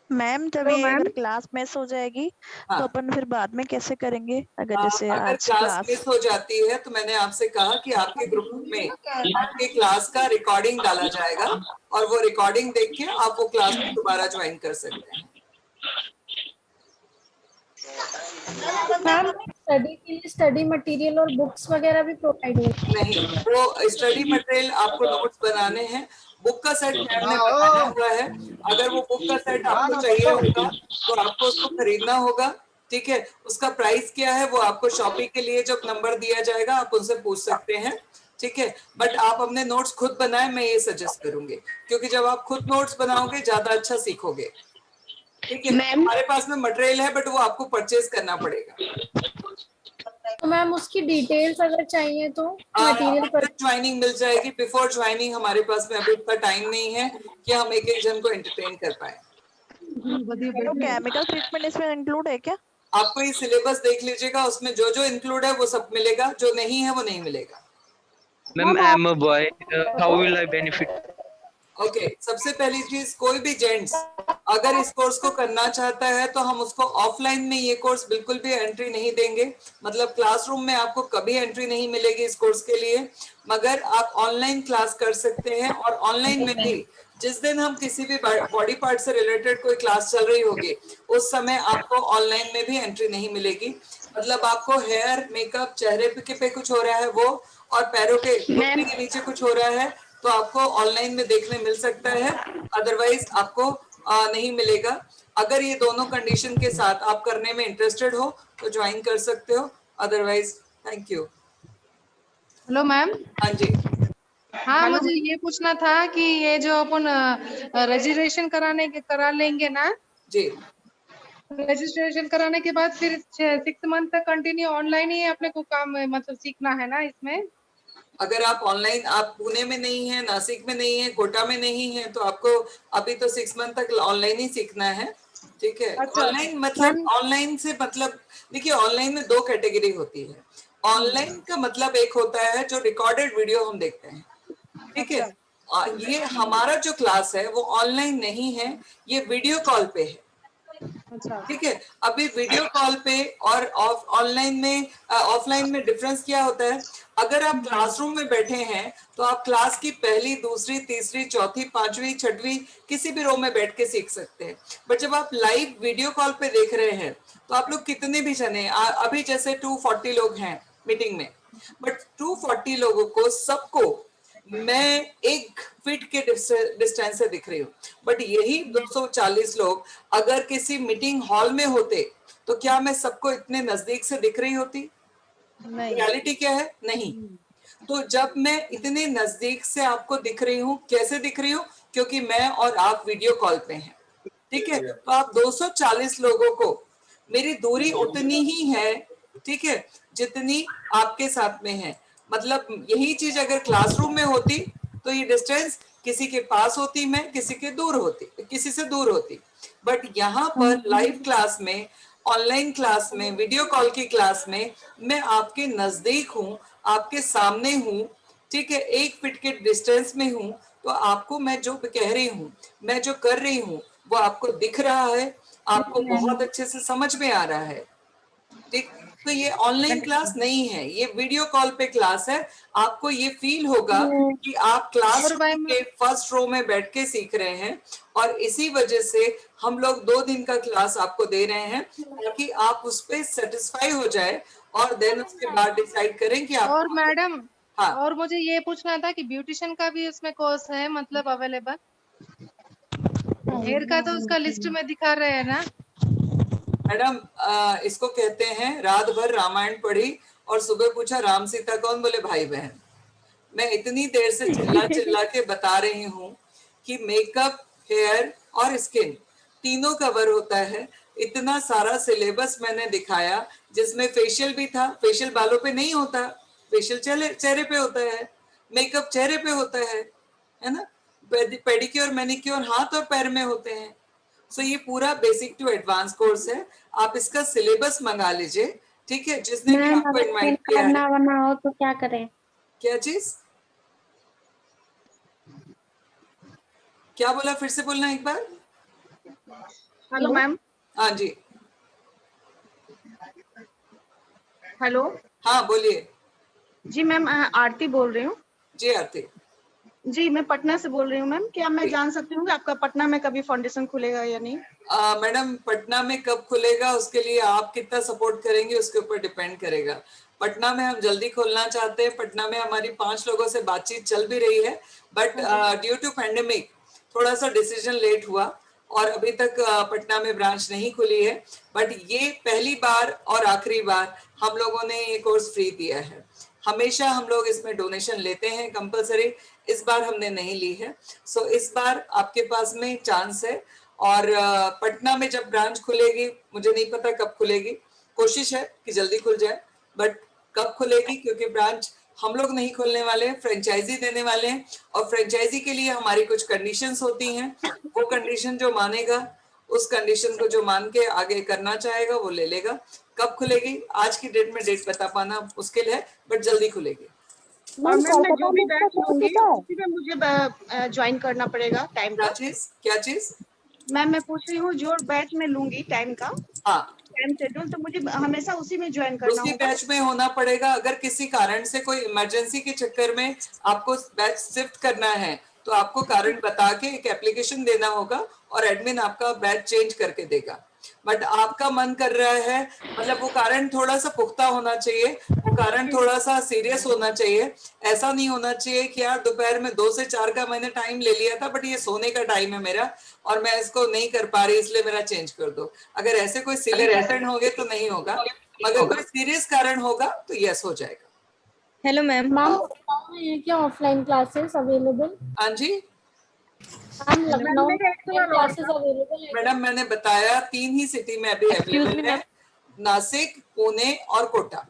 मैम जब ये अगर क्लास मिस हो जाएगी हाँ, तो अपन फिर बाद में कैसे करेंगे? अगर जैसे अगर आज क्लास क्लास मिस हो जाती है तो मैंने आपसे कहा कि आपके ग्रुप में आपके क्लास का रिकॉर्डिंग डाला जाएगा, और वो रिकॉर्डिंग देख के आप वो क्लास में दोबारा ज्वाइन कर सकते हैं। मैम स्टडी के लिए स्टडी मटेरियल और बुक्स वगैरह भी प्रोवाइड होती है? नहीं, वो स्टडी मटेरियल आपको नोट्स बनाने हैं, बुक का सेट मैम ने बनाया हुआ है। अगर वो बुक का सेट आपको चाहिए होगा तो आपको उसको खरीदना होगा। ठीक है, उसका प्राइस क्या है वो आपको शॉपिंग के लिए जब नंबर दिया जाएगा आप उनसे पूछ सकते हैं। ठीक है, बट आप अपने नोट्स खुद बनाएं, मैं ये सजेस्ट करूंगी, क्योंकि जब आप खुद नोट्स बनाओगे ज्यादा अच्छा सीखोगे। ठीक है, हमारे पास में मटेरियल है बट वो आपको परचेज करना पड़ेगा। तो मैम उसकी डिटेल्स अगर चाहिए तो मटेरियल पर ज्वाइनिंग मिल जाएगी, बिफोर ज्वाइनिंग हमारे पास में अभी इतना टाइम नहीं है कि हम एक एक जन को एंटरटेन कर पाए। तो केमिकल ट्रीटमेंट इसमें इंक्लूड है क्या? आपको ये सिलेबस देख लीजिएगा, उसमें जो जो इंक्लूड है वो सब मिलेगा, जो नहीं है वो नहीं मिलेगा। Ma'am I am a boy, how will I benefit? Okay, सबसे पहली चीज, कोई भी जेंट्स अगर इस कोर्स को करना चाहता है तो हम उसको ऑफलाइन में ये कोर्स बिल्कुल भी एंट्री नहीं देंगे। मतलब क्लासरूम में आपको कभी एंट्री नहीं मिलेगी इस कोर्स के लिए, मगर आप ऑनलाइन क्लास कर सकते हैं। और ऑनलाइन में भी जिस दिन हम किसी भी बॉडी पार्ट से रिलेटेड कोई क्लास चल रही होगी उस समय आपको ऑनलाइन में भी एंट्री नहीं मिलेगी। मतलब आपको हेयर, मेकअप, चेहरे पे कुछ हो रहा है वो, और पैरों के घुटने के नीचे कुछ हो रहा है तो आपको ऑनलाइन में देखने मिल सकता है। अदरवाइज आपको नहीं मिलेगा। अगर ये दोनों कंडीशन के साथ आप करने में इंटरेस्टेड हो तो ज्वाइन कर सकते हो, otherwise thank you. Hello ma'am. हाँ जी। हाँ, मुझे ये पूछना था कि ये जो अपन रजिस्ट्रेशन करा लेंगे ना, जी रजिस्ट्रेशन कराने के बाद फिर 6 मंथ तक कंटिन्यू ऑनलाइन ही अपने को काम मतलब सीखना है ना इसमें? अगर आप ऑनलाइन, आप पुणे में नहीं है, नासिक में नहीं है, कोटा में नहीं है, तो आपको अभी तो 6 मंथ तक ऑनलाइन ही सीखना है। ठीक है। अच्छा। ऑनलाइन मतलब, ऑनलाइन से मतलब, देखिए ऑनलाइन में 2 कैटेगरी होती है। ऑनलाइन का मतलब एक होता है जो रिकॉर्डेड वीडियो हम देखते हैं, ठीक है। ये हमारा जो क्लास है वो ऑनलाइन नहीं है, ये वीडियो कॉल पे है। अच्छा। ठीक है। अभी वीडियो कॉल पे और ऑनलाइन में, ऑफलाइन में डिफरेंस क्या होता है? अगर आप क्लासरूम में बैठे हैं तो आप क्लास की पहली, दूसरी, तीसरी, चौथी, पांचवी, छठवीं किसी भी रो में बैठ के सीख सकते हैं। बट जब आप लाइव वीडियो कॉल पे देख रहे हैं तो आप लोग कितने भी जने, अभी जैसे 240 लोग हैं मीटिंग में, बट 240 लोगों को सबको मैं 1 फीट के डिस्टेंस से दिख रही हूँ। बट यही 240 लोग अगर किसी मीटिंग हॉल में होते तो क्या मैं सबको इतने नजदीक से दिख रही होती? रियलिटी क्या है? नहीं। तो जब मैं इतने नजदीक से आपको दिख रही हूँ, कैसे दिख रही हूँ? क्योंकि मैं और आप वीडियो कॉल पे हैं। ठीक है। तो आप 240 लोगों को, मेरी दूरी उतनी ही है, ठीक है, जितनी आपके साथ में है। मतलब यही चीज अगर क्लासरूम में होती तो ये डिस्टेंस किसी के पास होती, मैं किसी के दूर होती, किसी से दूर होती। बट यहाँ पर लाइव क्लास में, ऑनलाइन क्लास में, वीडियो कॉल की क्लास में मैं आपके नजदीक हूँ, आपके सामने हूँ, ठीक है, 1 फीट के डिस्टेंस में हूँ। तो आपको मैं जो कह रही हूँ, मैं जो कर रही हूँ, वो आपको दिख रहा है, आपको बहुत अच्छे से समझ में आ रहा है। ठीक। तो ये ऑनलाइन क्लास नहीं है, ये वीडियो कॉल पे क्लास है। आपको ये फील होगा कि आप क्लास के फर्स्ट रो में बैठ के सीख रहे हैं, और इसी वजह से हम लोग 2 दिन का क्लास आपको दे रहे हैं ताकि आप उस पर सेटिस्फाई हो जाए और देन उसके बाद डिसाइड करें कि आप। और मैडम, हाँ और मुझे ये पूछना था कि ब्यूटिशियन का भी उसमें कोर्स है मतलब अवेलेबल? हेयर का तो उसका लिस्ट में दिखा रहे हैं ना। मैडम, इसको कहते हैं रात भर रामायण पढ़ी और सुबह पूछा राम सीता कौन, बोले भाई बहन। मैं इतनी देर से चिल्ला चिल्ला के बता रही हूँ कि मेकअप, हेयर और स्किन तीनों कवर होता है। इतना सारा सिलेबस मैंने दिखाया, जिसमें फेशियल भी था। फेशियल बालों पे नहीं होता, फेशियल चेहरे पे होता है, मेकअप चेहरे पे होता है ना, पेडिक्योर मैनिक्योर हाथ और पैर में होते हैं। सो ये पूरा बेसिक टू एडवांस कोर्स है। आप इसका सिलेबस मंगा लीजिए, ठीक है, जिसने भी मैम आपको अगर इनवाइट किया है। करना वरना हो तो क्या करें? क्या चीज? क्या बोला? फिर से बोलना एक बार। Hello ma'am. हाँ जी। हेलो हाँ बोलिए। जी मैम, आरती बोल रही हूँ। जी आरती। जी, मैं पटना से बोल रही हूँ मैम। क्या मैं जान सकती हूँ कि आपका पटना में कभी फाउंडेशन खुलेगा या नहीं? मैडम, पटना में कब खुलेगा उसके लिए आप कितना सपोर्ट करेंगे उसके ऊपर डिपेंड करेगा। पटना में हम जल्दी खोलना चाहते हैं। पटना में हमारी 5 लोगों से बातचीत चल भी रही है, बट ड्यू टू पैंडेमिक थोड़ा सा डिसीजन लेट हुआ और अभी तक पटना में ब्रांच नहीं खुली है। बट ये पहली बार और आखिरी बार हम लोगों ने ये कोर्स फ्री दिया है। हमेशा हम लोग इसमें डोनेशन लेते हैं कंपलसरी, इस बार हमने नहीं ली है। सो इस बार आपके पास में चांस है। और पटना में जब ब्रांच खुलेगी, मुझे नहीं पता कब खुलेगी, कोशिश है कि जल्दी खुल जाए, बट कब खुलेगी, क्योंकि ब्रांच हम लोग नहीं खोलने वाले हैं, फ्रेंचाइजी देने वाले हैं। और फ्रेंचाइजी के लिए हमारी कुछ कंडीशंस होती हैं, वो कंडीशन जो मानेगा, उस कंडीशन को जो मान के आगे करना चाहेगा वो ले लेगा। कब खुलेगी आज की डेट में डेट बता पाना मुश्किल है, बट जल्दी खुलेगी। और मैम मैं जो भी बैच लूंगी उसी में मुझे ज्वाइन करना पड़ेगा टाइम क्या का? चीज? क्या चीज? मैम मैं पूछ रही हूँ, जो बैच में लूंगी टाइम का, हाँ, टाइम शेड्यूल, तो मुझे हमेशा उसी में ज्वाइन करना उसी होगा? बैच में होना पड़ेगा। अगर किसी कारण से कोई इमरजेंसी के चक्कर में आपको बैच शिफ्ट करना है तो आपको कारण बता के एक एप्लीकेशन देना होगा और एडमिन आपका बैच चेंज करके देगा। बट आपका मन कर रहा है, मतलब वो कारण थोड़ा सा पुख्ता होना चाहिए, वो कारण थोड़ा सा सीरियस होना चाहिए। ऐसा नहीं होना चाहिए कि यार दोपहर में 2 से 4 का मैंने टाइम ले लिया था, बट ये सोने का टाइम है मेरा और मैं इसको नहीं कर पा रही, इसलिए मेरा चेंज कर दो। अगर ऐसे कोई सिली रीजन होंगे तो नहीं होगा, अगर कोई सीरियस कारण होगा तो यस हो जाएगा। Hello ma'am. मैम लखनऊ में है क्या ऑफलाइन क्लासेस अवेलेबल? हाँ जी मैम लखनऊ में क्लासेस अवेलेबल है? मैडम, मैंने बताया 3 ही सिटी में अभी अवेलेबल है, नासिक, पुणे और कोटा।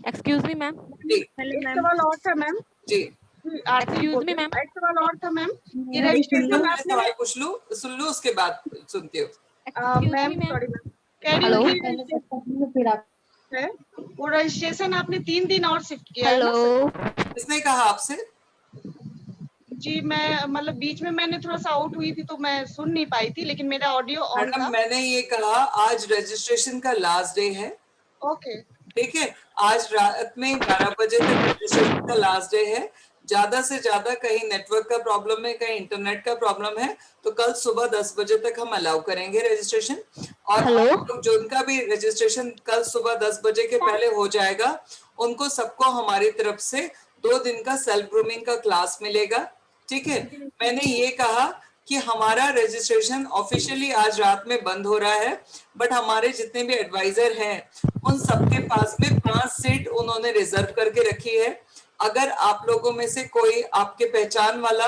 Excuse me ma'am. जी एक सवाल और था मैम। जी एक्सक्यूज मी मैम। एक सवाल और था मैम। ये रजिस्ट्रेशन में सवाल पूछ लूं, सुन लूं, उसके बाद सुनती हूँ। मैम सॉरी मैम, कह रही हेलो। हूँ कि है वो रजिस्ट्रेशन आपने 3 दिन और शिफ्ट किया है ना? हेलो। किसने कहा आपसे? जी मैं मतलब बीच में मैंने थोड़ा सा आउट हुई थी तो मैं सुन नहीं पाई थी, लेकिन मेरा ऑडियो ऑन मैडम था। मैंने ये कहा आज रजिस्ट्रेशन का लास्ट डे है, ओके ठीक है। आज रात में 12 बजे तक रजिस्ट्रेशन का लास्ट डे है। ज्यादा से ज्यादा कहीं नेटवर्क का प्रॉब्लम है, कहीं इंटरनेट का प्रॉब्लम है, तो कल सुबह 10 बजे तक हम अलाउ करेंगे रजिस्ट्रेशन। और हेलो। आप लोग जिनका भी रजिस्ट्रेशन कल सुबह 10 बजे के पहले हो जाएगा, उनको सबको हमारी तरफ से 2 दिन का सेल्फ ग्रूमिंग का क्लास मिलेगा, ठीक है। मैंने ये कहा कि हमारा रजिस्ट्रेशन ऑफिशियली आज रात में बंद हो रहा है, बट हमारे जितने भी एडवाइजर हैं उन सबके पास में 5 सीट उन्होंने रिजर्व करके रखी है। अगर आप लोगों में से कोई आपके पहचान वाला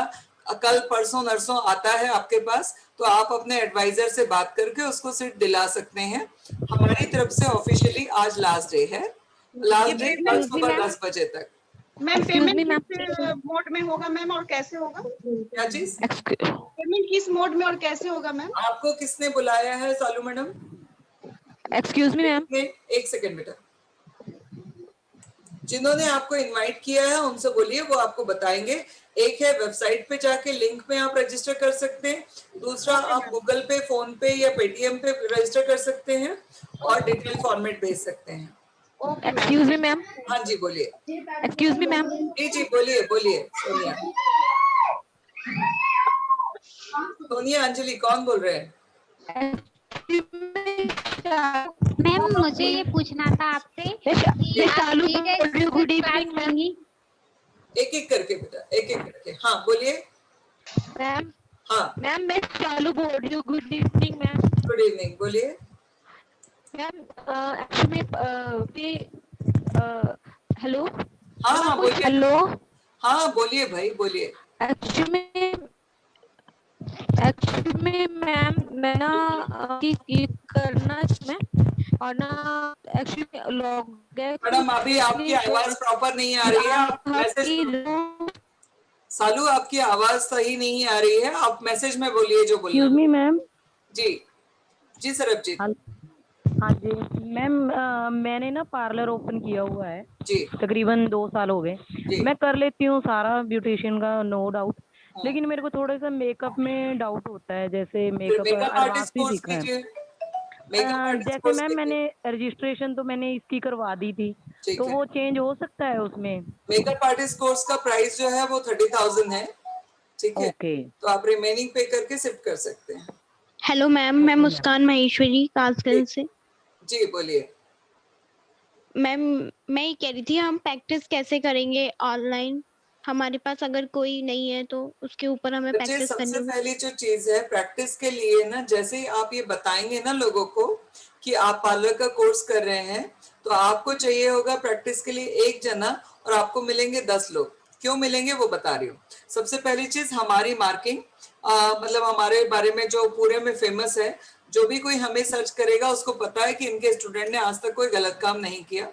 कल परसों नरसों आता है आपके पास, तो आप अपने एडवाइजर से बात करके उसको सीट दिला सकते हैं। हमारी तरफ से ऑफिशियली आज लास्ट डे है, लास्ट डे कल सुबह 10 बजे तक। Ma'am Excuse me, payment ma'am. किस मोड में होगा मैम और कैसे होगा? क्या चीज? पेमेंट किस मोड में और कैसे होगा मैम? आपको किसने बुलाया है सालू मैडम? Excuse me ma'am. एक सेकंड बेटा, जिन्होंने आपको इनवाइट किया है उनसे बोलिए, वो आपको बताएंगे। एक है वेबसाइट पे जाके लिंक में आप रजिस्टर कर सकते हैं, दूसरा आप गूगल पे, फोन पे या पेटीएम पे रजिस्टर कर सकते हैं और डिटेल फॉर्मेट भेज सकते हैं। Excuse me ma'am. हाँ जी बोलिए। Excuse me ma'am. जी जी बोलिए बोलिए। सोनिया, सोनिया अंजलि कौन बोल रहे हैं? मैम मुझे ये पूछना था आपसे कि आप फ्री रजिस्ट्रेशन क्लास लेंगी? एक एक करके बेटा, एक एक करके। हाँ बोलिए। मैम। हाँ मैम मैं चालू बोल रही हूँ। Good evening ma'am. Good evening, बोलिए। Ma'am actually hello. हाँ हाँ बोलिए। हेलो। हाँ बोलिए भाई बोलिए। एक्चुअली मैम मैं ना ये करना इसमें और ना एक्चुअली लॉग मैडम अभी आपकी आवाज प्रॉपर नहीं आ रही है, आप मैसेज, सालू आपकी आवाज सही नहीं आ रही है, आप मैसेज में बोलिए जो बोलना। Excuse me ma'am. जी जी सरबजीत। हाँ जी मैम, मैंने ना पार्लर ओपन किया हुआ है, जी तकरीबन 2 साल हो गए। जी। मैं कर लेती हूँ सारा ब्यूटिशियन का, नो डाउट, लेकिन मेरे को थोड़ा सा मेकअप में डाउट होता है, जैसे मेकअप मेकअप एडवांस आर्टिस्ट भी कोर्स सीखा है। कीजिए, मेकअप आर्टिस्ट जैसे कोर्स मैम कीजिए। मैंने रजिस्ट्रेशन तो मैंने इसकी करवा दी थी, ठीक तो है। वो चेंज हो सकता है उसमें? मेकअप आर्टिस्ट कोर्स का प्राइस जो है वो 30,000 है, ठीक है। ओके। तो आप रिमेनिंग पे करके शिफ्ट कर सकते हैं। हेलो मैम, मैं मुस्कान महेश्वरी कासगंज से। जी बोलिए। मैम मैं ये कह रही थी हम प्रैक्टिस कैसे करेंगे ऑनलाइन? हमारे पास अगर कोई नहीं है तो उसके ऊपर हमें बच्चे प्रैक्टिस सबसे करनी होगी। पहली जो चीज है प्रैक्टिस के लिए ना, जैसे ही आप ये बताएंगे ना लोगों को कि आप पार्लर का कोर्स कर रहे हैं, तो आपको चाहिए होगा प्रैक्टिस के लिए 1 जना और आपको मिलेंगे 10 लोग। क्यों मिलेंगे वो बता रही हूँ। सबसे पहली चीज हमारी मार्किंग, मतलब हमारे बारे में जो पूरे में फेमस है, जो भी कोई हमें सर्च करेगा उसको पता है कि इनके स्टूडेंट ने आज तक कोई गलत काम नहीं किया,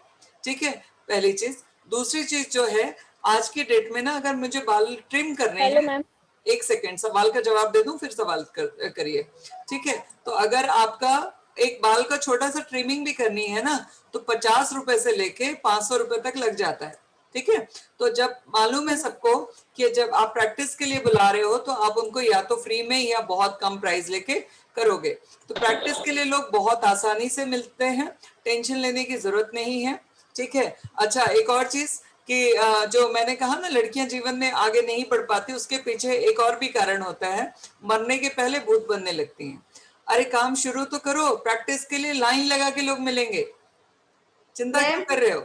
ठीक है, पहली चीज। दूसरी चीज जो है, आज की डेट में ना अगर मुझे बाल ट्रिम करने हेलो हैं, मैम। एक सेकेंड सवाल का जवाब दे दूं फिर सवाल करिए, ठीक है। तो अगर आपका एक बाल का छोटा सा ट्रिमिंग भी करनी है ना, तो 50 रुपए से लेके 500 रुपए तक लग जाता है, ठीक है। तो जब मालूम है सबको कि जब आप प्रैक्टिस के लिए बुला रहे हो तो आप उनको या तो फ्री में या बहुत कम प्राइस लेके करोगे, तो प्रैक्टिस के लिए लोग बहुत आसानी से मिलते हैं, टेंशन लेने की जरूरत नहीं है, ठीक है। अच्छा एक और चीज कि जो मैंने कहा ना लड़कियां जीवन में आगे नहीं बढ़ पाती, उसके पीछे एक और भी कारण होता है, मरने के पहले भूत बनने लगती हैं। अरे काम शुरू तो करो, प्रैक्टिस के लिए लाइन लगा के लोग मिलेंगे, चिंता क्यों कर रहे हो?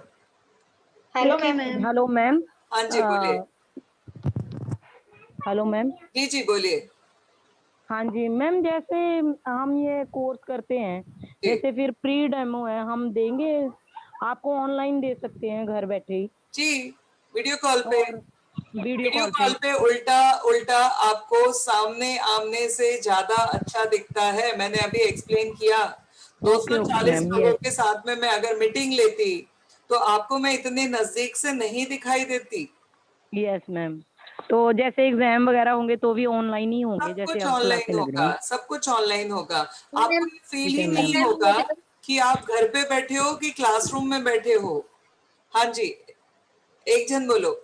Hello ma'am. Hello ma'am. हाँ जी बोलिए। Hello ma'am. जी जी बोलिए। हाँ जी मैम, जैसे हम ये कोर्स करते हैं, जी जैसे फिर प्री डेमो है, हम देंगे आपको, ऑनलाइन दे सकते हैं घर बैठे ही जी, वीडियो कॉल पे। और वीडियो वीडियो कॉल कॉल पे। पे उल्टा उल्टा आपको सामने आमने से ज्यादा अच्छा दिखता है। मैंने अभी एक्सप्लेन किया। ओके ओके 240 मैम, लोगों यस के साथ में मैं अगर मीटिंग लेती तो आपको मैं इतने नजदीक से नहीं दिखाई देती। Yes ma'am. तो जैसे एग्जाम वगैरह होंगे तो भी ऑनलाइन ही होंगे, सब जैसे कुछ अब क्लासें ऑनलाइन लग रही होगा, हैं। सब कुछ ऑनलाइन होगा। आपको ये फील ठीक ही है नहीं मैम। होगा कि आप घर पे बैठे हो कि क्लासरूम में बैठे हो। हाँ जी, एक जन बोलो।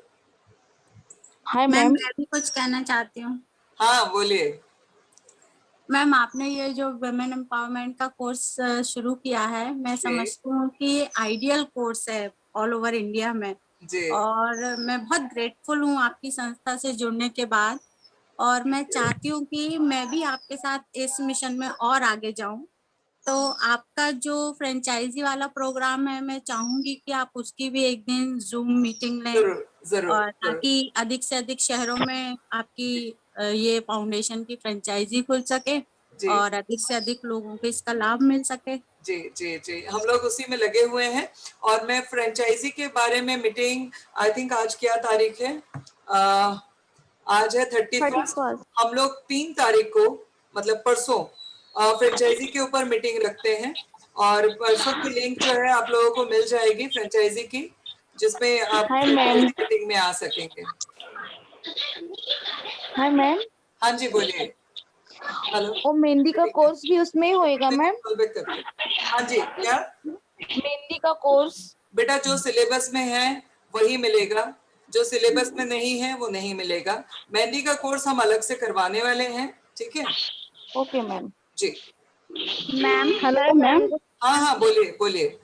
Hi ma'am ma'am. मैं भी कुछ कहना चाहती हूँ। हाँ बोलिए। मैम आपने ये जो वुमेन एम्पावरमेंट का कोर्स शुरू किया है, मैं जी समझती हूँ कि ये आइडियल कोर्स है ऑल ओवर इंडिया में। जी और मैं बहुत ग्रेटफुल हूँ आपकी संस्था से जुड़ने के बाद। और मैं चाहती हूँ कि मैं भी आपके साथ इस मिशन में और आगे जाऊं। तो आपका जो फ्रेंचाइजी वाला प्रोग्राम है, मैं चाहूंगी कि आप उसकी भी एक दिन जूम मीटिंग लें, जरूर जरूर और जरूर। ताकि अधिक से अधिक शहरों में आपकी ये फाउंडेशन की फ्रेंचाइजी खुल सके जी और अधिक से अधिक लोगों को इसका लाभ मिल सके। जी जी जी, हम लोग उसी में लगे हुए हैं। और मैं फ्रेंचाइजी के बारे में मीटिंग, आई थिंक आज क्या तारीख है, आज है 31। हम लोग 3 तारीख को, मतलब परसों, फ्रेंचाइजी के ऊपर मीटिंग रखते हैं। और परसों की लिंक जो है आप लोगों को मिल जाएगी फ्रेंचाइजी की, जिसमें आप हाय मैम। फ्रेंचाइजी मीटिंग में आ सकेंगे। Hi ma'am. हाँ जी बोलिए। हेलो। और मेहंदी का ठीक है, कोर्स भी उसमें ही होएगा मैम? कॉल बैक करते हैं। हाँ जी, क्या मेहंदी का कोर्स। बेटा, जो सिलेबस में है वही मिलेगा, जो सिलेबस में नहीं है वो नहीं मिलेगा। मेहंदी का कोर्स हम अलग से करवाने वाले हैं, ठीक है ओके मैम। जी। Ma'am hello ma'am. हाँ हाँ बोलिए बोलिए।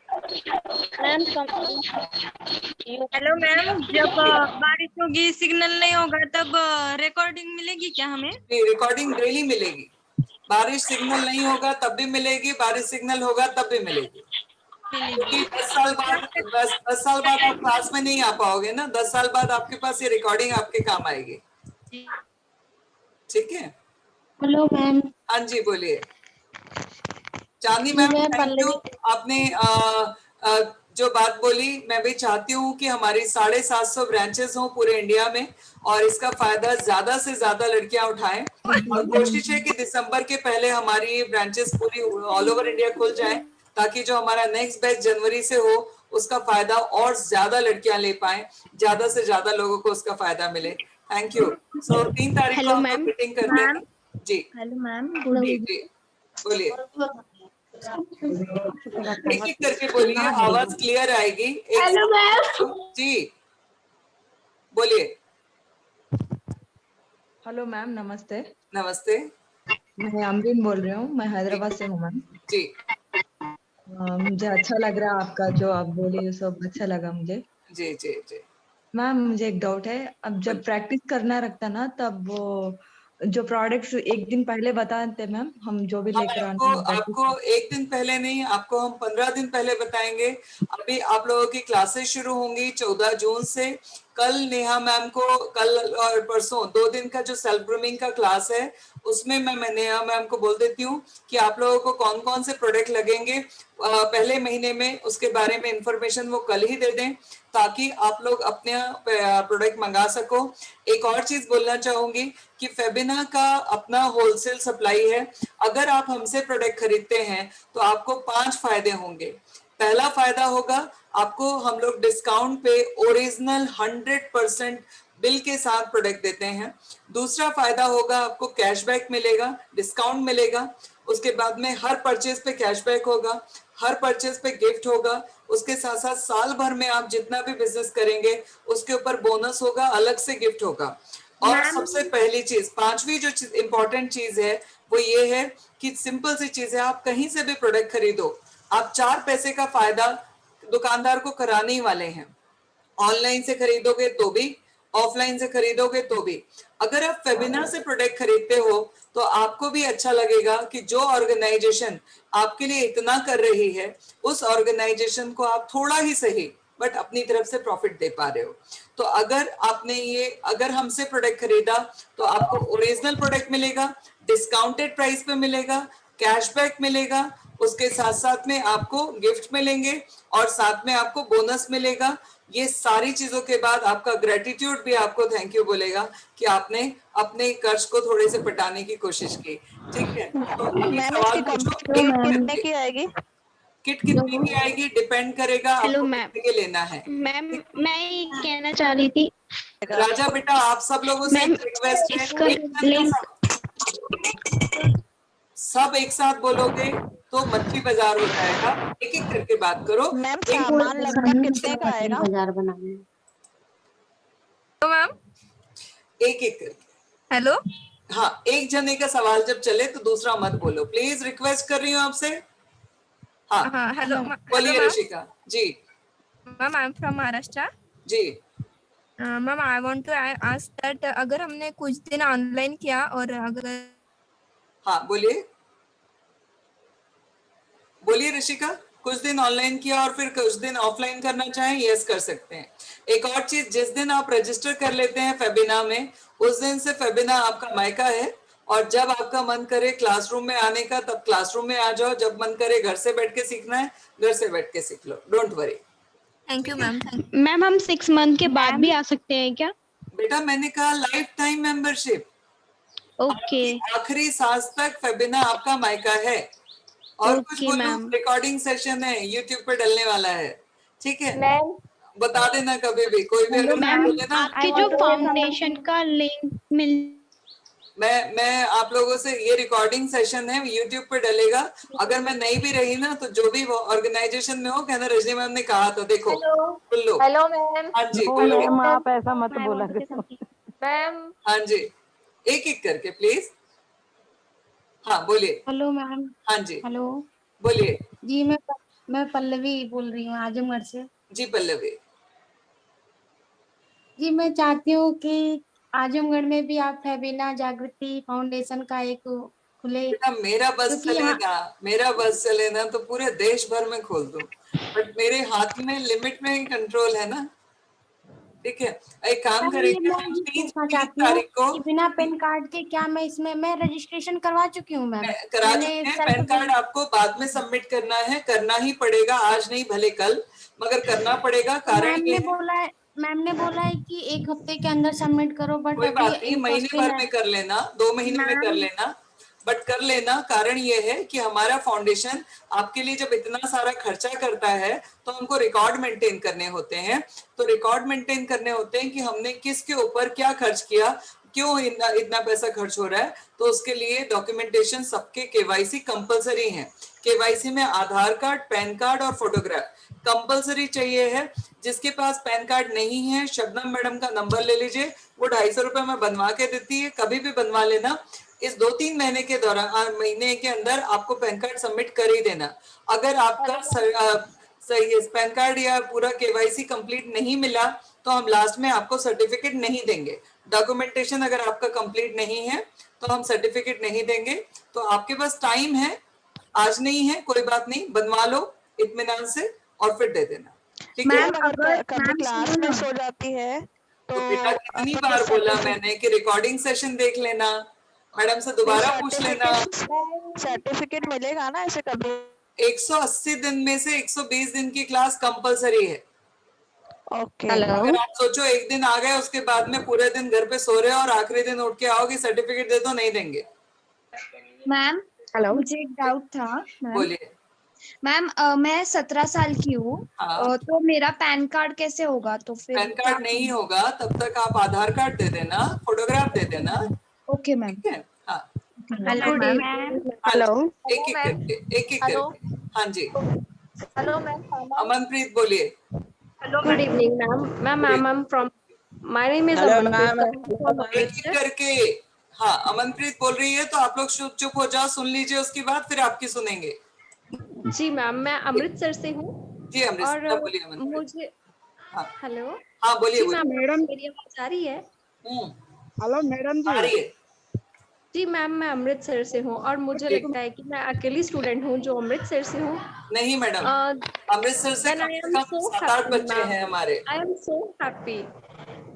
मैम हेलो मैम, जब बारिश होगी, सिग्नल नहीं होगा, तब रिकॉर्डिंग मिलेगी क्या हमें? रिकॉर्डिंग डेली मिलेगी। बारिश सिग्नल नहीं होगा तब भी मिलेगी, बारिश सिग्नल होगा तब भी मिलेगी। क्योंकि 10 साल बाद, 10 साल बाद आप क्लास में नहीं आ पाओगे ना, 10 साल बाद आपके पास ये रिकॉर्डिंग आपके काम आएगी, ठीक है। Hello ma'am. हाँ जी बोलिए। चांदी जी मैम, मैं थैंक यू। पल्लवी। आपने जो बात बोली, मैं भी चाहती हूँ कि हमारी 750 ब्रांचेस हों पूरे इंडिया में, और इसका फायदा ज्यादा से ज्यादा लड़कियां उठाएं। और कोशिश है कि दिसंबर के पहले हमारी ब्रांचेस पूरी ऑल ओवर इंडिया खुल जाएं, ताकि जो हमारा नेक्स्ट बैच जनवरी से हो उसका फायदा और ज्यादा लड़कियां ले पाएं, ज्यादा से ज्यादा लोगों को उसका फायदा मिले। Thank you. सो 3 तारीख को हेलो हम लोग मैम। मीटिंग करते हैं। जी हेलो मैम। जी जी बोलिए। एक एक करके बोलिए, आवाज क्लियर आएगी। एक हेलो मैम। जी बोलिए। हेलो मैम, नमस्ते। नमस्ते मैं अमरीन बोल रही हूँ, मैं हैदराबाद से हूँ मैम। जी मुझे अच्छा लग रहा है आपका जो आप बोले, ये सब अच्छा लगा मुझे। जी जी जी। मैम मुझे एक डाउट है, अब जब प्रैक्टिस करना रखता ना, तब वो जो प्रोडक्ट्स एक दिन पहले बताते मैम, हम जो भी हम लेकर आपको आना है प्रैक्टिस। आपको एक दिन पहले नहीं, आपको हम 15 दिन पहले बताएंगे। अभी आप लोगों की क्लासेस शुरू होंगी 14 जून से। कल नेहा मैम को, कल और परसों 2 दिन का जो सेल्फ ग्रूमिंग का क्लास है, उसमें मैं नेहा मैम को बोल देती हूँ कि आप लोगों को कौन कौन से प्रोडक्ट लगेंगे पहले महीने में, उसके बारे में इंफॉर्मेशन वो कल ही दे दें, ताकि आप लोग अपने प्रोडक्ट मंगा सको। एक और चीज बोलना चाहूंगी कि फेबिना का अपना होलसेल सप्लाई है। अगर आप हमसे प्रोडक्ट खरीदते हैं तो आपको 5 फायदे होंगे। पहला फायदा होगा, आपको हम लोग डिस्काउंट पे ओरिजिनल 100% बिल के साथ प्रोडक्ट देते हैं। दूसरा फायदा होगा, आपको कैशबैक मिलेगा, डिस्काउंट मिलेगा। उसके बाद में हर परचेज पे कैशबैक होगा, हर परचेज पे गिफ्ट होगा। उसके साथ साथ साल भर में आप जितना भी बिजनेस करेंगे उसके ऊपर बोनस होगा, अलग से गिफ्ट होगा। और सबसे पहली चीज, 5वीं जो इंपॉर्टेंट चीज है वो ये है कि सिंपल सी चीज है, आप कहीं से भी प्रोडक्ट खरीदो, आप 4 पैसे का फायदा दुकानदार को कराने ही वाले हैं। ऑनलाइन से खरीदोगे तो भी, ऑफलाइन से खरीदोगे तो भी। अगर आप फेबिना से प्रोडक्ट खरीदते हो तो आपको भी अच्छा लगेगा कि जो ऑर्गेनाइजेशन आपके लिए इतना कर रही है उस ऑर्गेनाइजेशन को आप थोड़ा ही सही बट अपनी तरफ से प्रॉफिट दे पा रहे हो। तो अगर हमसे प्रोडक्ट खरीदा तो आपको ओरिजिनल प्रोडक्ट मिलेगा, डिस्काउंटेड प्राइस पे मिलेगा, कैशबैक मिलेगा, उसके साथ साथ में आपको गिफ्ट मिलेंगे और साथ में आपको बोनस मिलेगा। ये सारी चीजों के बाद आपका ग्रेटिट्यूड भी आपको थैंक यू बोलेगा कि आपने अपने कर्ज को थोड़े से पटाने की कोशिश की। ठीक है, तो अभी सवाल पूछो। कितने की आएगी? किट कितने की आएगी डिपेंड करेगा हेलो आपको मैम। कितने के लेना है। मैम मैं ये कहना चाह रही थी राजा बेटा आप सब लोगों से मैम, एक रिक्वेस्ट है, इसका एक जन का सब एक साथ बोलोगे तो मच्छी बाजार हो जाएगा। एक एक करके बात करो। मैम सामान लगभग कितने का आएगा? तो मैम एक एक करके। हेलो। हाँ, एक जने का सवाल जब चले तो दूसरा मत बोलो, प्लीज रिक्वेस्ट कर रही हूँ आपसे। हाँ हेलो बोलिए Rishika ji. Ma'am I am from Maharashtra जी ma'am I want to ask that अगर हमने कुछ दिन ऑनलाइन किया और अगर हाँ बोलिए ऋषिका। कुछ दिन ऑनलाइन किया और फिर कुछ दिन ऑफलाइन करना चाहें, यस कर सकते हैं। एक और चीज, जिस दिन आप रजिस्टर कर लेते हैं फेबिना में उस दिन से फेबिना आपका मायका है और जब आपका मन करे क्लासरूम में आने का तब क्लासरूम में आ जाओ, जब मन करे घर से बैठ के सीखना है घर से बैठ के सीख लो, don't worry. Thank you ma'am. Ma'am हम 6 मंथ के बाद भी आ सकते हैं क्या? बेटा मैंने कहा लाइफ टाइम मेंबरशिप, ओके आखिरी सांस तक फेबिना आपका मायका है। और कुछ ओके बोलो, मैम। रिकॉर्डिंग सेशन है यूट्यूब पे डलने वाला है, ठीक है। बता देना कभी भी, कोई भी अगर मैम बोले ना। आपके जो फाउंडेशन का लिंक मिल मैं आप लोगों से, ये रिकॉर्डिंग सेशन है यूट्यूब पे डलेगा, अगर मैं नहीं भी रही ना तो जो भी ऑर्गेनाइजेशन में हो कहना रजनी मैम ने कहा था, देखो सुन लो। Hello ma'am. हाँ जी ओ बोलो। मैम आप ऐसा मत बोला करो। मैम हाँ जी एक एक करके प्लीज। हाँ बोलिए। Hello ma'am. हाँ जी हेलो बोलिए। जी, मैं पल्लवी बोल रही हूँ आजमगढ़ से। जी पल्लवी। जी मैं चाहती हूँ कि आजमगढ़ में भी आप फेबिना जागृति फाउंडेशन का एक खुले, बेटा मेरा बस क्योंकि यहाँ चले ना तो पूरे देश भर में खोल दूं, बट मेरे हाथ में लिमिट में कंट्रोल है ना, ठीक है। एक काम करेंगे हम 3 चाहती हूँ तारीख को कि बिना पैन कार्ड के क्या मैं इसमें मैं रजिस्ट्रेशन करवा चुकी हूँ मैम। करा चुके हैं। पैन कार्ड आपको बाद में सबमिट करना है, करना ही पड़ेगा, आज नहीं भले कल, मगर करना पड़ेगा। कारण ये है, मैम ने बोला है कि 1 हफ्ते के अंदर सबमिट करो, बट कोई अभी बात नहीं, महीने भर में कर लेना, 2 महीने में कर लेना, बट कर लेना। कारण ये है कि हमारा फाउंडेशन आपके लिए जब इतना सारा खर्चा करता है तो हमको रिकॉर्ड मेंटेन करने होते हैं। तो रिकॉर्ड मेंटेन करने होते हैं कि हमने किसके ऊपर क्या खर्च किया, क्यों इतना पैसा खर्च हो रहा है। तो उसके लिए डॉक्यूमेंटेशन सबके केवाईसी कंपलसरी है। केवाईसी में आधार कार्ड, पैन कार्ड और फोटोग्राफ कंपलसरी चाहिए है। जिसके पास पैन कार्ड नहीं है, शबनम मैडम का नंबर ले लीजिए, वो 250 रुपए में बनवा के देती है, कभी भी बनवा लेना। इस 2-3 महीने के दौरान, महीने के अंदर आपको पैन कार्ड सबमिट कर ही देना। अगर आपका सही पैन कार्ड या पूरा केवाईसी कंप्लीट नहीं मिला तो हम लास्ट में आपको सर्टिफिकेट नहीं देंगे। डॉक्यूमेंटेशन अगर आपका कंप्लीट नहीं है तो हम सर्टिफिकेट नहीं देंगे। तो आपके पास टाइम है, आज नहीं है कोई बात नहीं, बनवा लो इत्मीनान से और फिर दे देना, ठीक है। अगर क्लास मिस हो जाती है तो बेटा कितनी बार बोला मैंने कि रिकॉर्डिंग सेशन देख लेना, मैडम से दोबारा पूछ लेना। सर्टिफिकेट मिलेगा ना ऐसे कभी? 180 दिन में से 120 दिन की क्लास कंपलसरी है। ओके। अगर आप सोचो एक दिन आ गए उसके बाद में पूरे दिन घर पे सो रहे हो और आखिरी दिन उठ के आओगे सर्टिफिकेट दे दो, नहीं देंगे। मैम मुझे एक डाउट था। बोलिए। मैम मैं 17 साल की हूँ, तो मेरा पैन कार्ड कैसे होगा? तो फिर पैन कार्ड नहीं होगा तब तक आप आधार कार्ड दे देना, फोटोग्राफ दे देना। Okay ma'am. ठीक है। हाँ हेलो मैम। हेलो। एक एक करके। हाँ जी। Hello ma'am. अमनप्रीत बोलिए। Good evening ma'am. Ma'am I am from, my name is Amanpreet. एक एक करके। हाँ अमनप्रीत बोल रही है तो आप लोग चुप हो जाओ, सुन लीजिए, उसके बाद फिर आपकी सुनेंगे। जी मैम मैं अमृतसर से हूँ। जी अमृतसर, और बोलिए अमनप्रीत। मुझे हेलो। हाँ बोलिए। मैम मेरी आवाज आ रही है? हेलो मैडम जी। आ रही है। जी मैम, मैं अमृतसर से हूँ और मुझे लगता है कि मैं अकेली स्टूडेंट हूँ जो अमृतसर से हूँ। नहीं मैडम, अमृतसर से Then I come am so 7-8 happy, बच्चे हैं हमारे। I am so happy.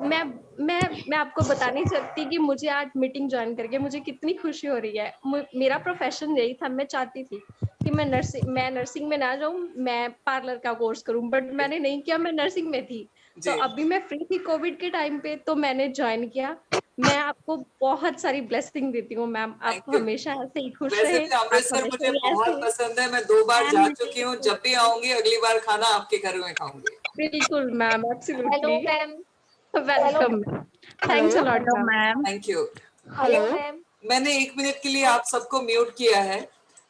मैं मैं आपको बता नहीं सकती कि मुझे आज मीटिंग ज्वाइन करके मुझे कितनी खुशी हो रही है। मेरा प्रोफेशन यही था, मैं चाहती थी कि मैं नर्सिंग में ना जाऊँ, मैं पार्लर का कोर्स करूँ, बट मैंने नहीं किया, मैं नर्सिंग में थी। तो अभी मैं फ्री थी कोविड के टाइम पे, तो मैंने ज्वाइन किया। मैं आपको बहुत सारी ब्लेसिंग देती हूँ मैम, आप हमेशा ऐसे ही खुश वैसे रहे, भी आप अमृतसर हमेशा मुझे ही बहुत ऐसे। पसंद है, मैं 2 बार जा चुकी हूँ, जब भी आऊंगी अगली बार खाना आपके घर में खाऊंगी। बिल्कुल ma'am, absolutely. Hello ma'am. Welcome. Thanks a lot ma'am. Thank you. Hello ma'am. मैंने 1 मिनट के लिए आप सबको म्यूट किया है।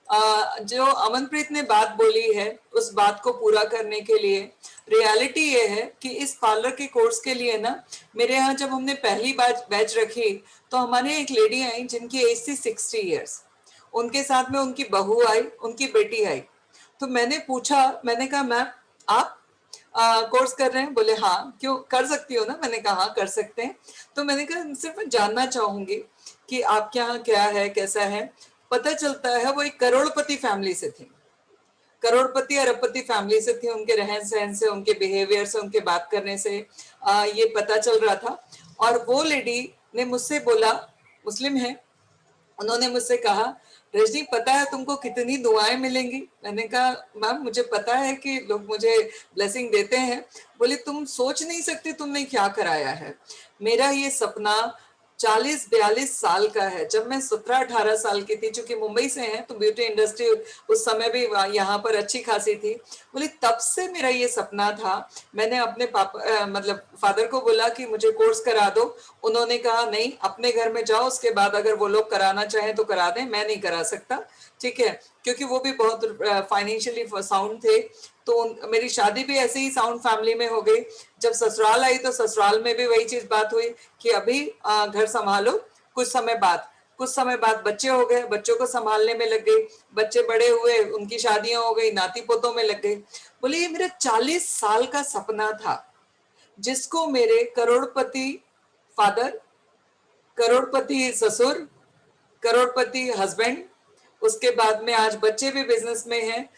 जो अमनप्रीत ने बात बोली है उस बात को पूरा करने के लिए रियलिटी ये है कि इस पार्लर के कोर्स के लिए ना, मेरे यहाँ जब हमने पहली बैच रखी तो हमारे एक लेडी आई जिनकी एज थी 60 इयर्स। उनके साथ में उनकी बहू आई, उनकी बेटी आई। तो मैंने पूछा, मैंने कहा मैम आप कोर्स कर रहे हैं? बोले हाँ। क्यों, कर सकती हो ना? मैंने कहा हाँ कर सकते हैं। तो मैंने कहा सिर्फ जानना चाहूंगी कि आपके यहाँ क्या है, कैसा है। पता चलता है वो एक करोड़पति फैमिली से थी, करोड़पति अरबपति फैमिली से थी। उनके रहन सहन से, उनके बिहेवियर से, उनके बात करने से ये पता चल रहा था। और वो लेडी ने मुझसे बोला, मुस्लिम है, उन्होंने मुझसे कहा रजनी पता है तुमको कितनी दुआएं मिलेंगी? मैंने कहा मैम मुझे पता है कि लोग मुझे ब्लेसिंग देते हैं। बोले तुम सोच नहीं सकते तुमने क्या कराया है। मेरा ये सपना 40-42 साल का है। जब मैं 17-18 साल की थी, चूंकि मुंबई से हैं तो ब्यूटी इंडस्ट्री उस समय भी यहाँ पर अच्छी खासी थी। बोले तब से मेरा ये सपना था। मैंने अपने पापा मतलब फादर को बोला कि मुझे कोर्स करा दो। उन्होंने कहा नहीं, अपने घर में जाओ, उसके बाद अगर वो लोग कराना चाहें तो करा दें, मैं नहीं करा सकता। ठीक है, क्योंकि वो भी बहुत फाइनेंशियली साउंड थे। तो मेरी शादी भी ऐसे ही साउंड फैमिली में हो गई। जब ससुराल आई तो ससुराल में भी वही चीज बात हुई कि अभी घर संभालो। कुछ समय बाद बच्चे हो गए, बच्चों को संभालने में लग गई। बच्चे बड़े हुए, उनकी शादियां हो गई, नाती पोतों में लग गई। बोले ये मेरा 40 साल का सपना था, जिसको मेरे करोड़पति फादर, करोड़पति ससुर, करोड़पति हस्बैंड, उसके बाद में आज बच्चे भी बिजनेस में हैं,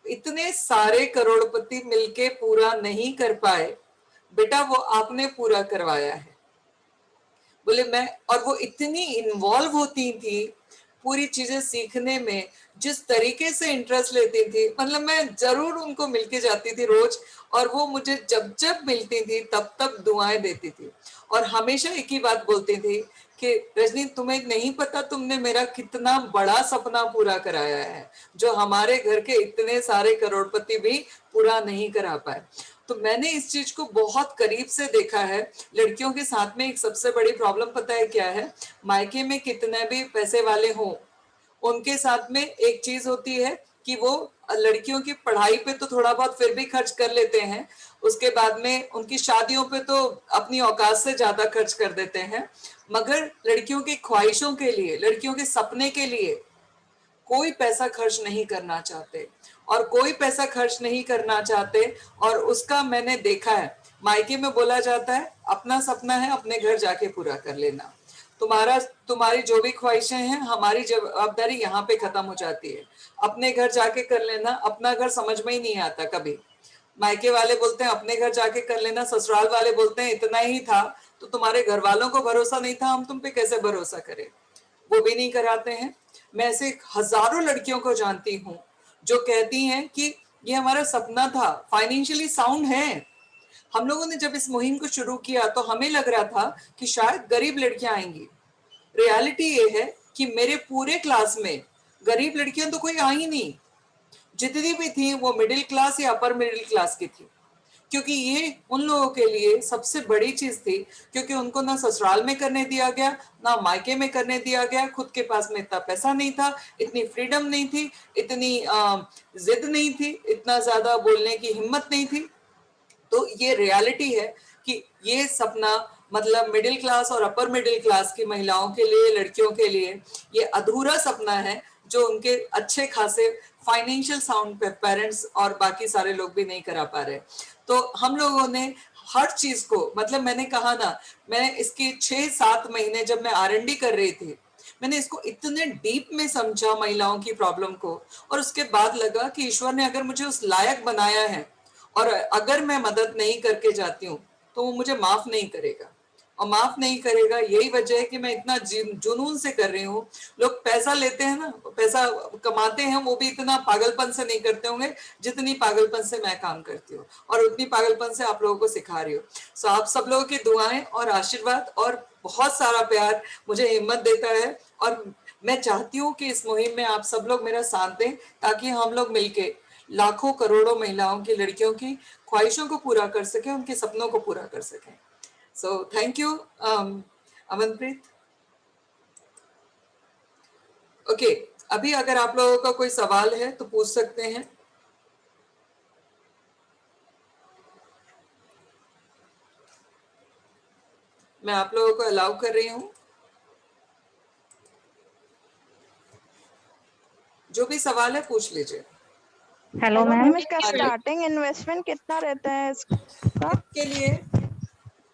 इतने सारे करोड़पति मिलके पूरा नहीं कर पाए। बेटा वो आपने पूरा करवाया है। बोले मैं, और वो इतनी इन्वॉल्व होती थी पूरी चीजें सीखने में, जिस तरीके से इंटरेस्ट लेती थी। मतलब मैं जरूर उनको मिलके जाती थी रोज, और वो मुझे जब जब मिलती थी तब तब दुआएं देती थी। और हमेशा एक ही बात बोलती थी कि रजनी तुम्हें नहीं पता तुमने मेरा कितना बड़ा सपना पूरा कराया है, जो हमारे घर के इतने सारे करोड़पति भी पूरा नहीं करा पाए। तो मैंने इस चीज को बहुत करीब से देखा है। लड़कियों के साथ में एक सबसे बड़ी प्रॉब्लम पता है क्या है? मायके में कितने भी पैसे वाले हों, उनके साथ में एक चीज होती है कि वो लड़कियों की पढ़ाई पे तो थोड़ा बहुत फिर भी खर्च कर लेते हैं, उसके बाद में उनकी शादियों पे तो अपनी औकात से ज्यादा खर्च कर देते हैं, मगर लड़कियों की ख्वाहिशों के लिए, लड़कियों के सपने के लिए कोई पैसा खर्च नहीं करना चाहते। और कोई पैसा खर्च नहीं करना चाहते, और उसका मैंने देखा है। मायके में बोला जाता है अपना सपना है अपने घर जाके पूरा कर लेना, तुम्हारी जो भी ख्वाहिशें हैं, हमारी जवाबदारी यहाँ पे खत्म हो जाती है। अपने घर जाके कर लेना। अपना घर समझ में ही नहीं आता कभी। मायके वाले बोलते हैं अपने घर जाके कर लेना, ससुराल वाले बोलते हैं इतना ही था तो तुम्हारे घर वालों को भरोसा नहीं था, हम तुम पे कैसे भरोसा करें, वो भी नहीं कराते हैं। मैं ऐसे हजारों लड़कियों को जानती हूँ जो कहती हैं कि ये हमारा सपना था, फाइनेंशियली साउंड है। हम लोगों ने जब इस मुहिम को शुरू किया तो हमें लग रहा था कि शायद गरीब लड़कियां आएंगी। रियलिटी ये है कि मेरे पूरे क्लास में गरीब लड़कियां तो कोई आई नहीं। जितनी भी थी वो मिडिल क्लास या अपर मिडिल क्लास की थी, क्योंकि ये उन लोगों के लिए सबसे बड़ी चीज थी। क्योंकि उनको ना ससुराल में करने दिया गया, ना मायके में करने दिया गया। खुद के पास में इतना पैसा नहीं था, इतनी फ्रीडम नहीं थी, इतनी जिद नहीं थी, इतना ज्यादा बोलने की हिम्मत नहीं थी। तो ये रियलिटी है कि ये सपना मतलब मिडिल क्लास और अपर मिडिल क्लास की महिलाओं के लिए, लड़कियों के लिए ये अधूरा सपना है, जो उनके अच्छे खासे फाइनेंशियल साउंड पेरेंट्स और बाकी सारे लोग भी नहीं करा पा रहे। तो हम लोगों ने हर चीज को, मतलब मैंने कहा ना, मैं इसके 6-7 महीने जब मैं R&D कर रही थी, मैंने इसको इतने डीप में समझा महिलाओं की प्रॉब्लम को, और उसके बाद लगा कि ईश्वर ने अगर मुझे उस लायक बनाया है और अगर मैं मदद नहीं करके जाती हूँ तो वो मुझे माफ नहीं करेगा, और माफ नहीं करेगा यही वजह है कि मैं इतना जुनून से कर रही हूँ। लोग पैसा लेते हैं ना, पैसा कमाते हैं, वो भी इतना पागलपन से नहीं करते होंगे जितनी पागलपन से मैं काम करती हूँ, और उतनी पागलपन से आप लोगों को सिखा रही हूँ। सो आप सब लोगों की दुआएं और आशीर्वाद और बहुत सारा प्यार मुझे हिम्मत देता है, और मैं चाहती हूँ कि इस मुहिम में आप सब लोग मेरा साथ दें ताकि हम लोग मिलके लाखों करोड़ों महिलाओं की, लड़कियों की ख्वाहिशों को पूरा कर सकें, उनके सपनों को पूरा कर सकें। So thank you, Amanpreet. Okay, अभी अगर आप लोगों का कोई सवाल है तो पूछ सकते हैं। मैं आप लोगों को अलाउ कर रही हूँ, जो भी सवाल है पूछ लीजिए। हेलो मैम, इसका स्टार्टिंग इन्वेस्टमेंट कितना रहता है इसका? के लिए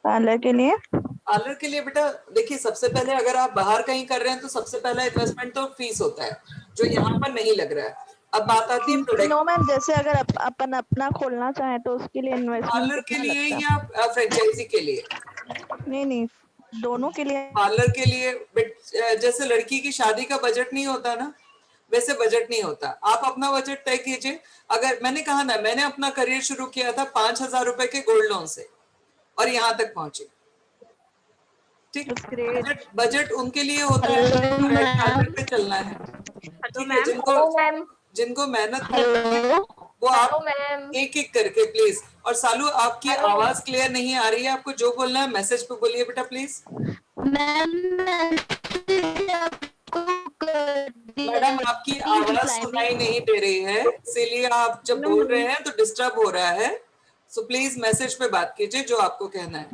पार्लर के लिए? पार्लर के लिए बेटा देखिए, सबसे पहले अगर आप बाहर कहीं कर रहे हैं तो सबसे पहला इन्वेस्टमेंट तो फीस होता है, जो यहाँ पर नहीं लग रहा है। अब बात आती है प्रोडक्ट। नो मैम, जैसे अगर अपन अपना खोलना चाहे तो उसके लिए इन्वेस्टमेंट पार्लर के लिए या फ्रेंचाइजी के लिए? नहीं, दोनों के लिए। पार्लर के लिए जैसे लड़की की शादी का बजट नहीं होता ना, वैसे बजट नहीं होता। आप अपना बजट तय कीजिए। अगर मैंने कहा ना, मैंने अपना करियर शुरू किया था 5,000 रुपए के गोल्ड लोन से और यहाँ तक पहुंचे। ठीक, बजट उनके लिए होता है पे चलना है। जिनको मेहनत करनी है वो आप एक एक करके प्लीज। और सालू, आपकी आवाज क्लियर नहीं आ रही है, आपको जो बोलना है मैसेज पे बोलिए बेटा प्लीज। मैडम आपकी आवाज सुनाई नहीं दे रही है, इसीलिए आप जब बोल रहे हैं तो डिस्टर्ब हो रहा है। सो प्लीज मैसेज पे बात कीजिए जो आपको कहना है।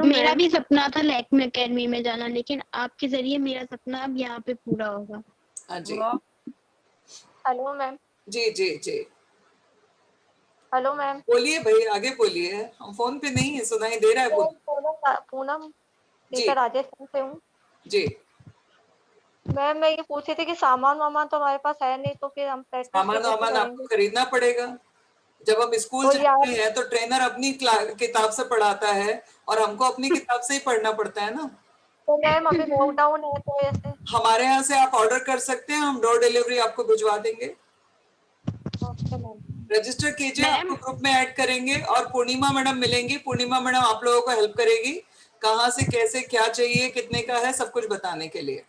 मेरा भी सपना था लैक्मे एकेडमी में जाना, लेकिन आपके जरिए मेरा सपना अब यहाँ पे पूरा होगा। हाँ जी। Hello ma'am. जी जी जी, हेलो मैम। बोलिए भाई, आगे बोलिए, हम फोन पे नहीं है, सुनाई दे रहा है। पूनम राजस्थान से हूँ जी। मैम मैं ये पूछ रही थी कि सामान वामान तो हमारे पास है नहीं, तो फिर हम सामान वामान आपको खरीदना पड़ेगा। जब हम स्कूल जाते हैं तो ट्रेनर अपनी किताब से पढ़ाता है और हमको अपनी किताब से ही पढ़ना पड़ता है ना। तो मैम अभी लॉकडाउन है तो ऐसे हमारे यहाँ से आप ऑर्डर कर सकते हैं, हम डोर डिलीवरी आपको भिजवा देंगे। रजिस्टर कीजिए, आपको ग्रुप में ऐड करेंगे और पूर्णिमा मैडम मिलेंगी। पूर्णिमा मैडम आप लोगों को हेल्प करेगी, कहाँ से कैसे क्या चाहिए, कितने का है, सब कुछ बताने के लिए।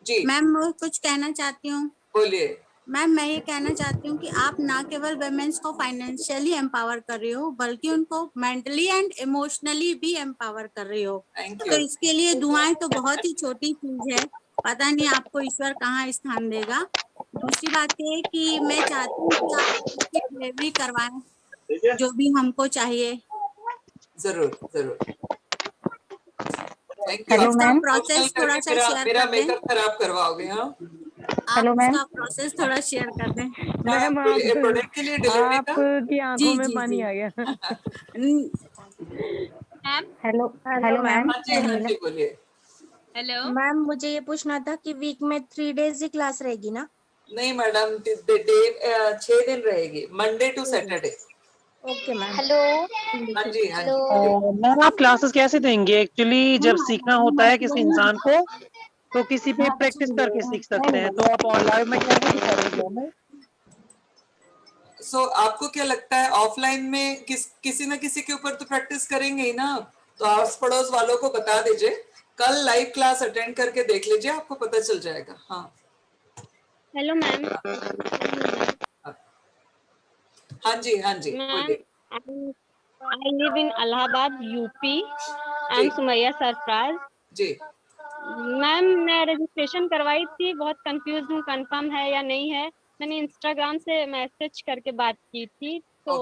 जी मैम, मैं कुछ कहना चाहती हूँ। बोलिए मैम, मैं ये कहना चाहती हूँ कि आप ना केवल वुमेन्स को फाइनेंशियली एम्पावर कर रही हो, बल्कि उनको मेंटली एंड इमोशनली भी एम्पावर कर रही हो। तो इसके लिए दुआएं तो बहुत ही छोटी चीज है, पता नहीं आपको ईश्वर कहाँ स्थान देगा। दूसरी बात ये कि मैं चाहती हूँ कि आप डिलीवरी करवाएं जो भी हमको चाहिए। जरूर जरूर। हेलो मैम, प्रोसेस थोड़ा सा शेयर मेरा कर दें। मेकअप खराब करवाओगे? हाँ, हेलो मैम, प्रोसेस थोड़ा शेयर कर दें। मैम प्रोडक्ट के लिए डिलीवरी का आपकी आंखों में पानी आ गया। Hello ma'am. बोलिए। हेलो मैम, मुझे ये पूछना था कि वीक में 3 डेज ही क्लास रहेगी ना? नहीं मैडम, 6 दिन रहेगी, Monday to Saturday. Okay ma'am. Hello. हाँ जी हाँ जी। मैम आप क्लासेस कैसे देंगे? एक्चुअली जब सीखना होता है किसी इंसान को तो किसी पे प्रैक्टिस करके सीख सकते हैं, तो आप ऑनलाइन में कैसे सिखाएंगे हमें? सो आपको क्या लगता है ऑफलाइन में किसी न किसी के ऊपर तो प्रैक्टिस करेंगे ही ना, तो आस पड़ोस वालों को बता दीजिए, कल लाइव क्लास अटेंड करके देख लीजिए, आपको पता चल जाएगा। हाँ हेलो मैम। हाँ जी हाँ जी बोलिए। I live in Allahabad, UP. I'm Sumaiya Sarfaraz. जी मैम, मैं रजिस्ट्रेशन करवाई थी, बहुत कंफ्यूज हूँ कंफर्म है या नहीं है। मैंने इंस्टाग्राम से मैसेज करके बात की थी तो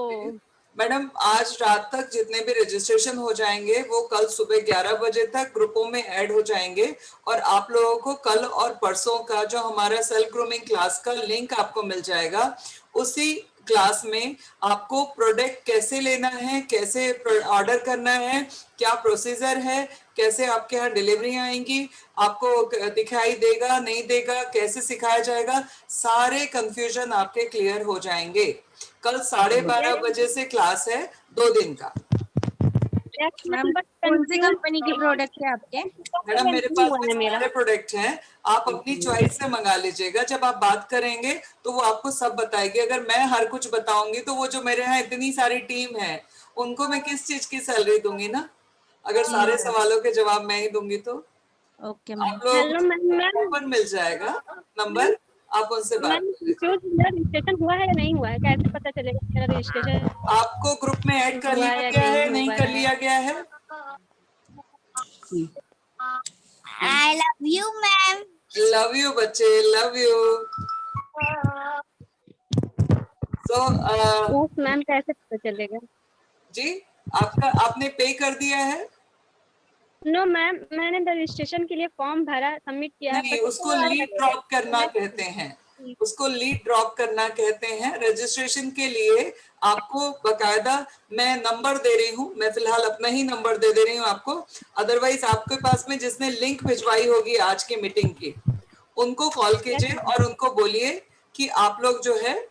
मैडम आज रात तक जितने भी रजिस्ट्रेशन हो जाएंगे वो कल सुबह 11 बजे तक ग्रुपों में ऐड हो जाएंगे, और आप लोगों को कल और परसों का जो हमारा सेल्फ ग्रूमिंग क्लास का लिंक आपको मिल जाएगा, उसी क्लास में आपको प्रोडक्ट कैसे लेना है, कैसे ऑर्डर करना है, क्या प्रोसीजर है, कैसे आपके यहाँ डिलीवरी आएंगी, आपको दिखाई देगा नहीं देगा, कैसे सिखाया जाएगा, सारे कंफ्यूजन आपके क्लियर हो जाएंगे। कल 12:30 बजे से क्लास है, 2 दिन का। मैम कौन सी कंपनी के प्रोडक्ट है आपके? मैडम मेरे पास सारे प्रोडक्ट हैं, आप अपनी चॉइस से मंगा लीजिएगा। जब आप बात करेंगे तो वो आपको सब बताएगी। अगर मैं हर कुछ बताऊंगी तो वो जो मेरे यहाँ इतनी सारी टीम है उनको मैं किस चीज की सैलरी दूंगी ना, अगर सारे सवालों के जवाब मैं ही दूंगी तो। ओके आप लोग मिल जाएगा नंबर, आप उनसे बात रजिस्ट्रेशन हुआ है या नहीं हुआ है, कैसे पता चलेगा मेरा रजिस्ट्रेशन? आपको ग्रुप में ऐड कर लिया गया है, नहीं कर लिया गया है? I love you, ma'am. Love you बच्चे, लव यू। सो मैम कैसे पता चलेगा? जी आपने पे कर दिया है? नो मैम, मैंने रजिस्ट्रेशन के लिए फॉर्म भरा, सबमिट किया है। नहीं, उसको लीड ड्रॉप करना कहते हैं, उसको लीड ड्रॉप करना कहते हैं। रजिस्ट्रेशन के लिए आपको बकायदा मैं नंबर दे रही हूँ, मैं फिलहाल अपना ही नंबर दे रही हूँ आपको। अदरवाइज आपके पास में जिसने लिंक भिजवाई होगी आज की मीटिंग की, उनको कॉल कीजिए और उनको बोलिए कि आप लोग जो है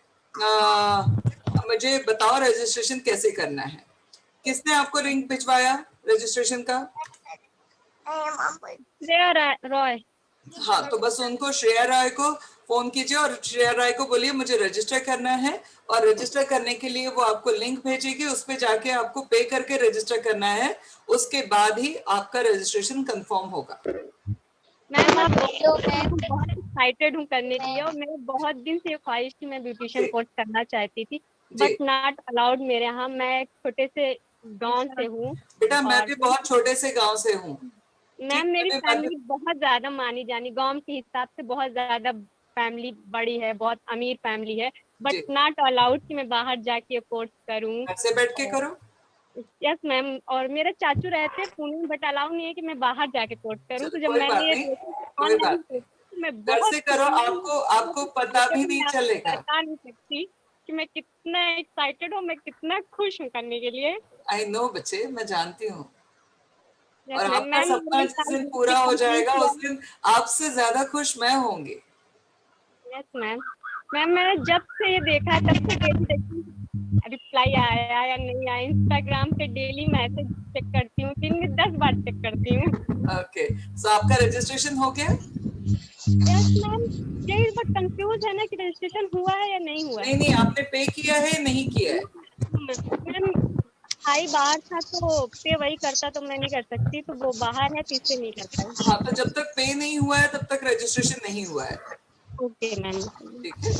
मुझे बताओ रजिस्ट्रेशन कैसे करना है। किसने आपको लिंक भिजवाया रजिस्ट्रेशन का? श्रेया रॉय। हाँ, तो बस उनको श्रेया राय को फोन कीजिए और श्रेया राय को बोलिए मुझे रजिस्टर करना है, और रजिस्टर करने के लिए वो आपको लिंक भेजेगी, उस पे जाके आपको पे करके रजिस्टर करना है। उसके बाद ही आपका रजिस्ट्रेशन कंफर्म होगा। मैम आप बहुत एक्साइटेड हूँ करने के लिए, और मेरे बहुत दिन से ख्वाहिश थी, मैं ब्यूटिशियन कोर्स करना चाहती थी, बट नॉट अलाउड मेरे यहाँ। मैं एक छोटे से गांव से हूँ। बेटा मैं भी बहुत छोटे से गांव से हूँ। मैम मेरी फैमिली बहुत ज्यादा मानी जानी, गांव के हिसाब से बहुत ज्यादा फैमिली बड़ी है, बहुत अमीर फैमिली है, बट नॉट अलाउड कि मैं बाहर जाके कोर्स करूँ। ऐसे बैठ के करो। यस मैम, और मेरे चाचू रहते हैं पुणे, बट अलाउ नहीं है कि मैं बाहर जाके कोर्स करूँ। तो जब मैं घर से करो, आपको पता भी नहीं चलेगा। बता नहीं सकती कि मैं कितना एक्साइटेड हूँ, मैं कितना खुश हूँ करने के लिए। आई नो बच्चे, मैं जानती हूँ। और आपका सपना जिस दिन पूरा हो जाएगा उस दिन आपसे ज्यादा खुश मैं होंगी। Yes ma'am. मैम मैंने जब से ये देखा तब से रिप्लाई आया या नहीं आया, इंस्टाग्राम पे डेली मैसेज चेक करती हूँ, दिन में 10 बार चेक करती हूँ। ओके, सो आपका रजिस्ट्रेशन हो गया? यस मैम, यही बट कंफ्यूज है ना कि रजिस्ट्रेशन हुआ है या नहीं हुआ है। नहीं, आपने पे किया है नहीं किया है? मैम भाई बाहर था तो पे वही करता, तो मैं नहीं कर सकती, तो वो बाहर है तो इससे नहीं करता। हाँ, तो जब तक पे नहीं हुआ है तब तक रजिस्ट्रेशन नहीं हुआ है। ओके मैम, ठीक है।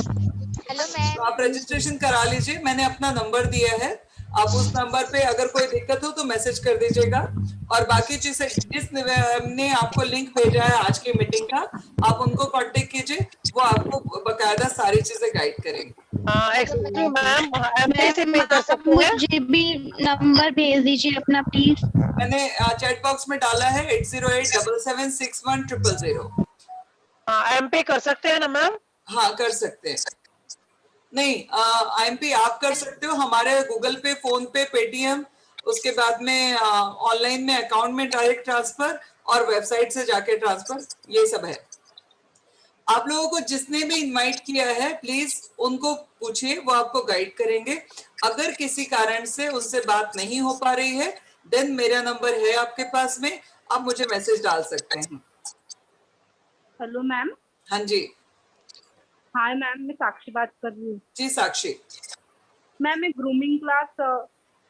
हेलो मैम, तो आप रजिस्ट्रेशन करा लीजिए, मैंने अपना नंबर दिया है, आप उस नंबर पे अगर कोई दिक्कत हो तो मैसेज कर दीजिएगा। और बाकी जिसने आपको लिंक भेजा है आज की मीटिंग का, आप उनको कांटेक्ट कीजिए, वो आपको बकायदा सारी चीजें गाइड करेंगे। मुझे भी नंबर भेज दीजिए अपना प्लीज। मैंने चैट बॉक्स में डाला है 8087761000। एमपे कर सकते हैं ना मैम? हाँ कर सकते हैं। नहीं, एमपे आप कर सकते हो, हमारे गूगल पे, फोन पे, पेटीएम, उसके बाद में ऑनलाइन में अकाउंट में डायरेक्ट ट्रांसफर और वेबसाइट से जाके ट्रांसफर, ये सब है। आप लोगों को जिसने भी इनवाइट किया है प्लीज उनको पूछिए, वो आपको गाइड करेंगे। अगर किसी कारण से उनसे बात नहीं हो पा रही है देन मेरा नंबर है आपके पास में, आप मुझे मैसेज डाल सकते हैं। Hello ma'am. हाँ जी। हाय मैम, मैं साक्षी बात कर रही हूँ। जी साक्षी। मैम एक ग्रूमिंग क्लास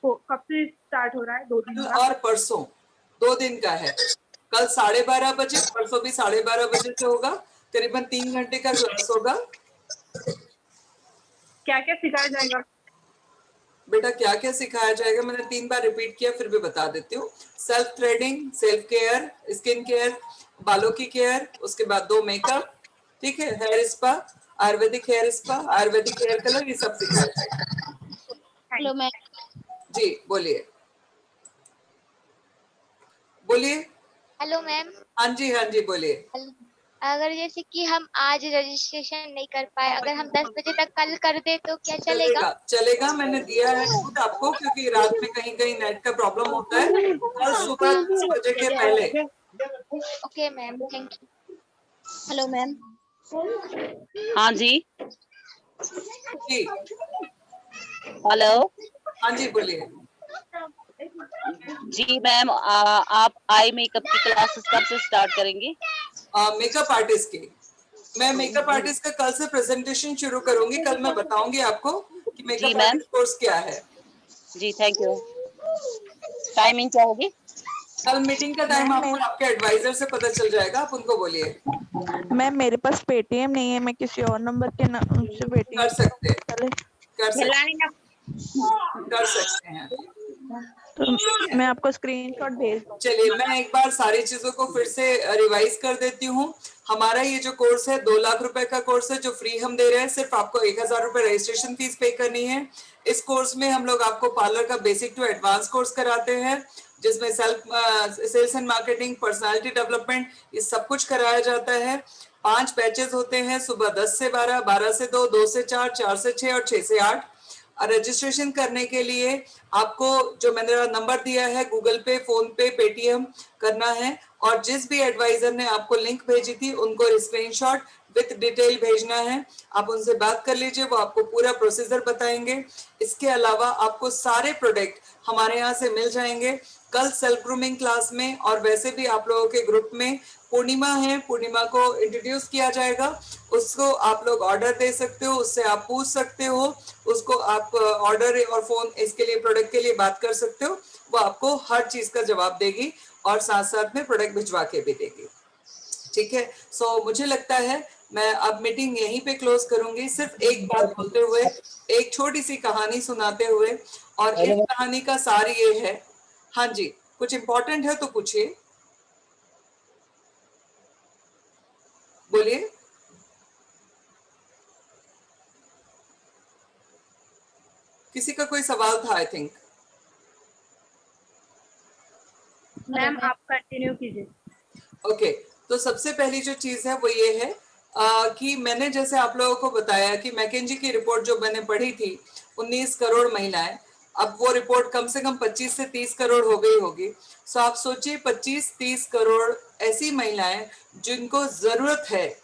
कब से स्टार्ट हो रहा है? 2 दिन और परसों 2 दिन का है। कल 12:30 बजे, परसों भी 12:30 बजे से होगा, करीबन 3 घंटे का क्लास होगा। क्या क्या सिखाया जाएगा? बेटा क्या क्या सिखाया जाएगा मैंने 3 बार रिपीट किया, फिर भी बता देती हूँ। Self threading, self care, skin care, बालों की केयर, उसके बाद 2 मेकअप, ठीक है, hair spa, Ayurvedic hair spa, Ayurvedic hair colour, ये सब सिखाया जाएगा। Hello ma'am. जी बोलिए बोलिए। Hello ma'am. हाँ जी बोलिए। अगर जैसे कि हम आज रजिस्ट्रेशन नहीं कर पाए, अगर हम 10 बजे तक कल कर दे तो क्या चलेगा? चलेगा, मैंने दिया है छूट आपको, क्योंकि रात में कहीं कहीं नेट का प्रॉब्लम होता है। कल सुबह 10 बजे के पहले। Okay ma'am, thank you. Hello ma'am. हाँ जी। जी हेलो। हाँ जी बोलिए। जी मैम, आप आई मेकअप की क्लासेस कब से स्टार्ट करेंगे? मेकअप आर्टिस्ट की मैं मेकअप आर्टिस्ट का कल से प्रेजेंटेशन शुरू करूंगी। कल मैं बताऊंगी आपको कि मेकअप आर्टिस्ट कोर्स क्या है। जी थैंक यू। टाइमिंग क्या होगी? कल मीटिंग का टाइम आपको आपके एडवाइजर से पता चल जाएगा, आप उनको बोलिए। मैम मेरे पास पेटीएम नहीं है, मैं किसी और नंबर के से पेटीएम कर सकते हैं। तो मैं आपको स्क्रीनशॉट भेज दूँ। चलिए मैं एक बार सारी चीजों को फिर से रिवाइज कर देती हूँ। हमारा ये जो कोर्स है 2 लाख रुपए का कोर्स है जो फ्री हम दे रहे हैं। सिर्फ आपको 1000 रुपए रजिस्ट्रेशन फीस पे करनी है। इस कोर्स में हम लोग आपको पार्लर का बेसिक टू एडवांस कोर्स कराते हैं, जिसमें sales and marketing, personality development, ये सब कुछ कराया जाता है। 5 बैचेस होते हैं, सुबह 10 से 12, 12 से 2, 2 से 4, 4 से 6 और 6 से 8। रजिस्ट्रेशन करने के लिए आपको जो मैंने नंबर दिया है, गूगल पे, फोन पे, पेटीएम करना है, और जिस भी एडवाइजर ने आपको लिंक भेजी थी उनको स्क्रीनशॉट विथ डिटेल भेजना है। आप उनसे बात कर लीजिए, वो आपको पूरा प्रोसीजर बताएंगे। इसके अलावा आपको सारे प्रोडक्ट हमारे यहाँ से मिल जाएंगे। कल सेल्फ ग्रूमिंग क्लास में और वैसे भी आप लोगों के ग्रुप में पूर्णिमा है, पूर्णिमा को इंट्रोड्यूस किया जाएगा। उसको आप लोग ऑर्डर दे सकते हो, उससे आप पूछ सकते हो, उसको आप ऑर्डर और फोन इसके लिए, प्रोडक्ट के लिए बात कर सकते हो। वो आपको हर चीज का जवाब देगी और साथ साथ में प्रोडक्ट भिजवा के भी देगी। ठीक है। सो मुझे लगता है मैं अब मीटिंग यहीं पे क्लोज करूंगी, सिर्फ एक बात बोलते हुए, एक छोटी सी कहानी सुनाते हुए। और इस कहानी का सार ये है, हाँ जी कुछ इंपॉर्टेंट है तो पूछिए, बोलिए। किसी का कोई सवाल था? आई थिंक मैम आप कंटिन्यू कीजिए। ओके। तो सबसे पहली जो चीज है वो ये है कि मैंने जैसे आप लोगों को बताया कि मैकेंजी की रिपोर्ट जो मैंने पढ़ी थी, 19 करोड़ महिलाएं, अब वो रिपोर्ट कम से कम 25 से 30 करोड़ हो गई होगी। सो आप सोचिए 25-30 करोड़ ऐसी महिलाएं जिनको जरूरत है,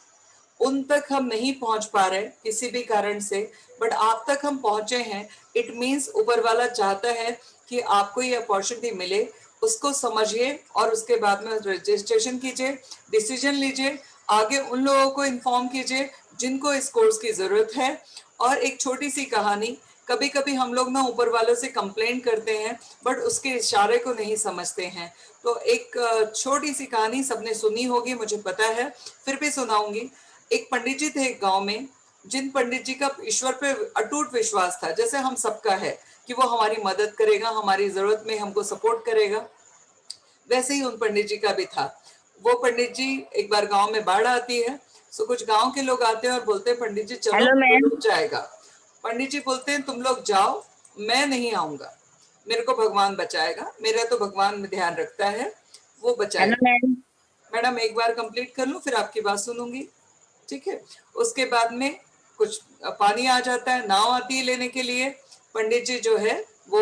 उन तक हम नहीं पहुंच पा रहे किसी भी कारण से, बट आप तक हम पहुंचे हैं। इट मीन्स ऊपर वाला चाहता है कि आपको ये अपॉर्चुनिटी मिले, उसको समझिए और उसके बाद में रजिस्ट्रेशन कीजिए, डिसीजन लीजिए, आगे उन लोगों को इन्फॉर्म कीजिए जिनको इस कोर्स की जरूरत है। और एक छोटी सी कहानी, कभी कभी हम लोग ना ऊपर वालों से कंप्लेंट करते हैं बट उसके इशारे को नहीं समझते हैं। तो एक छोटी सी कहानी सबने सुनी होगी, मुझे पता है, फिर भी सुनाऊंगी। एक पंडित जी थे एक गांव में, जिन पंडित जी का ईश्वर पे अटूट विश्वास था, जैसे हम सबका है कि वो हमारी मदद करेगा, हमारी जरूरत में हमको सपोर्ट करेगा, वैसे ही उन पंडित जी का भी था। वो पंडित जी, एक बार गांव में बाढ़ आती है, सो कुछ गांव के लोग आते हैं और बोलते हैं पंडित जी चलो डूब जाएगा। पंडित जी बोलते हैं तुम लोग जाओ, मैं नहीं आऊंगा, मेरे को भगवान बचाएगा, मेरा तो भगवान में ध्यान रखता है, वो बचाएगा। मैडम एक बार कंप्लीट कर लूं फिर आपकी बात सुनूंगी, ठीक है। उसके बाद में कुछ पानी आ जाता है, नाव आती है लेने के लिए, पंडित जी जो है वो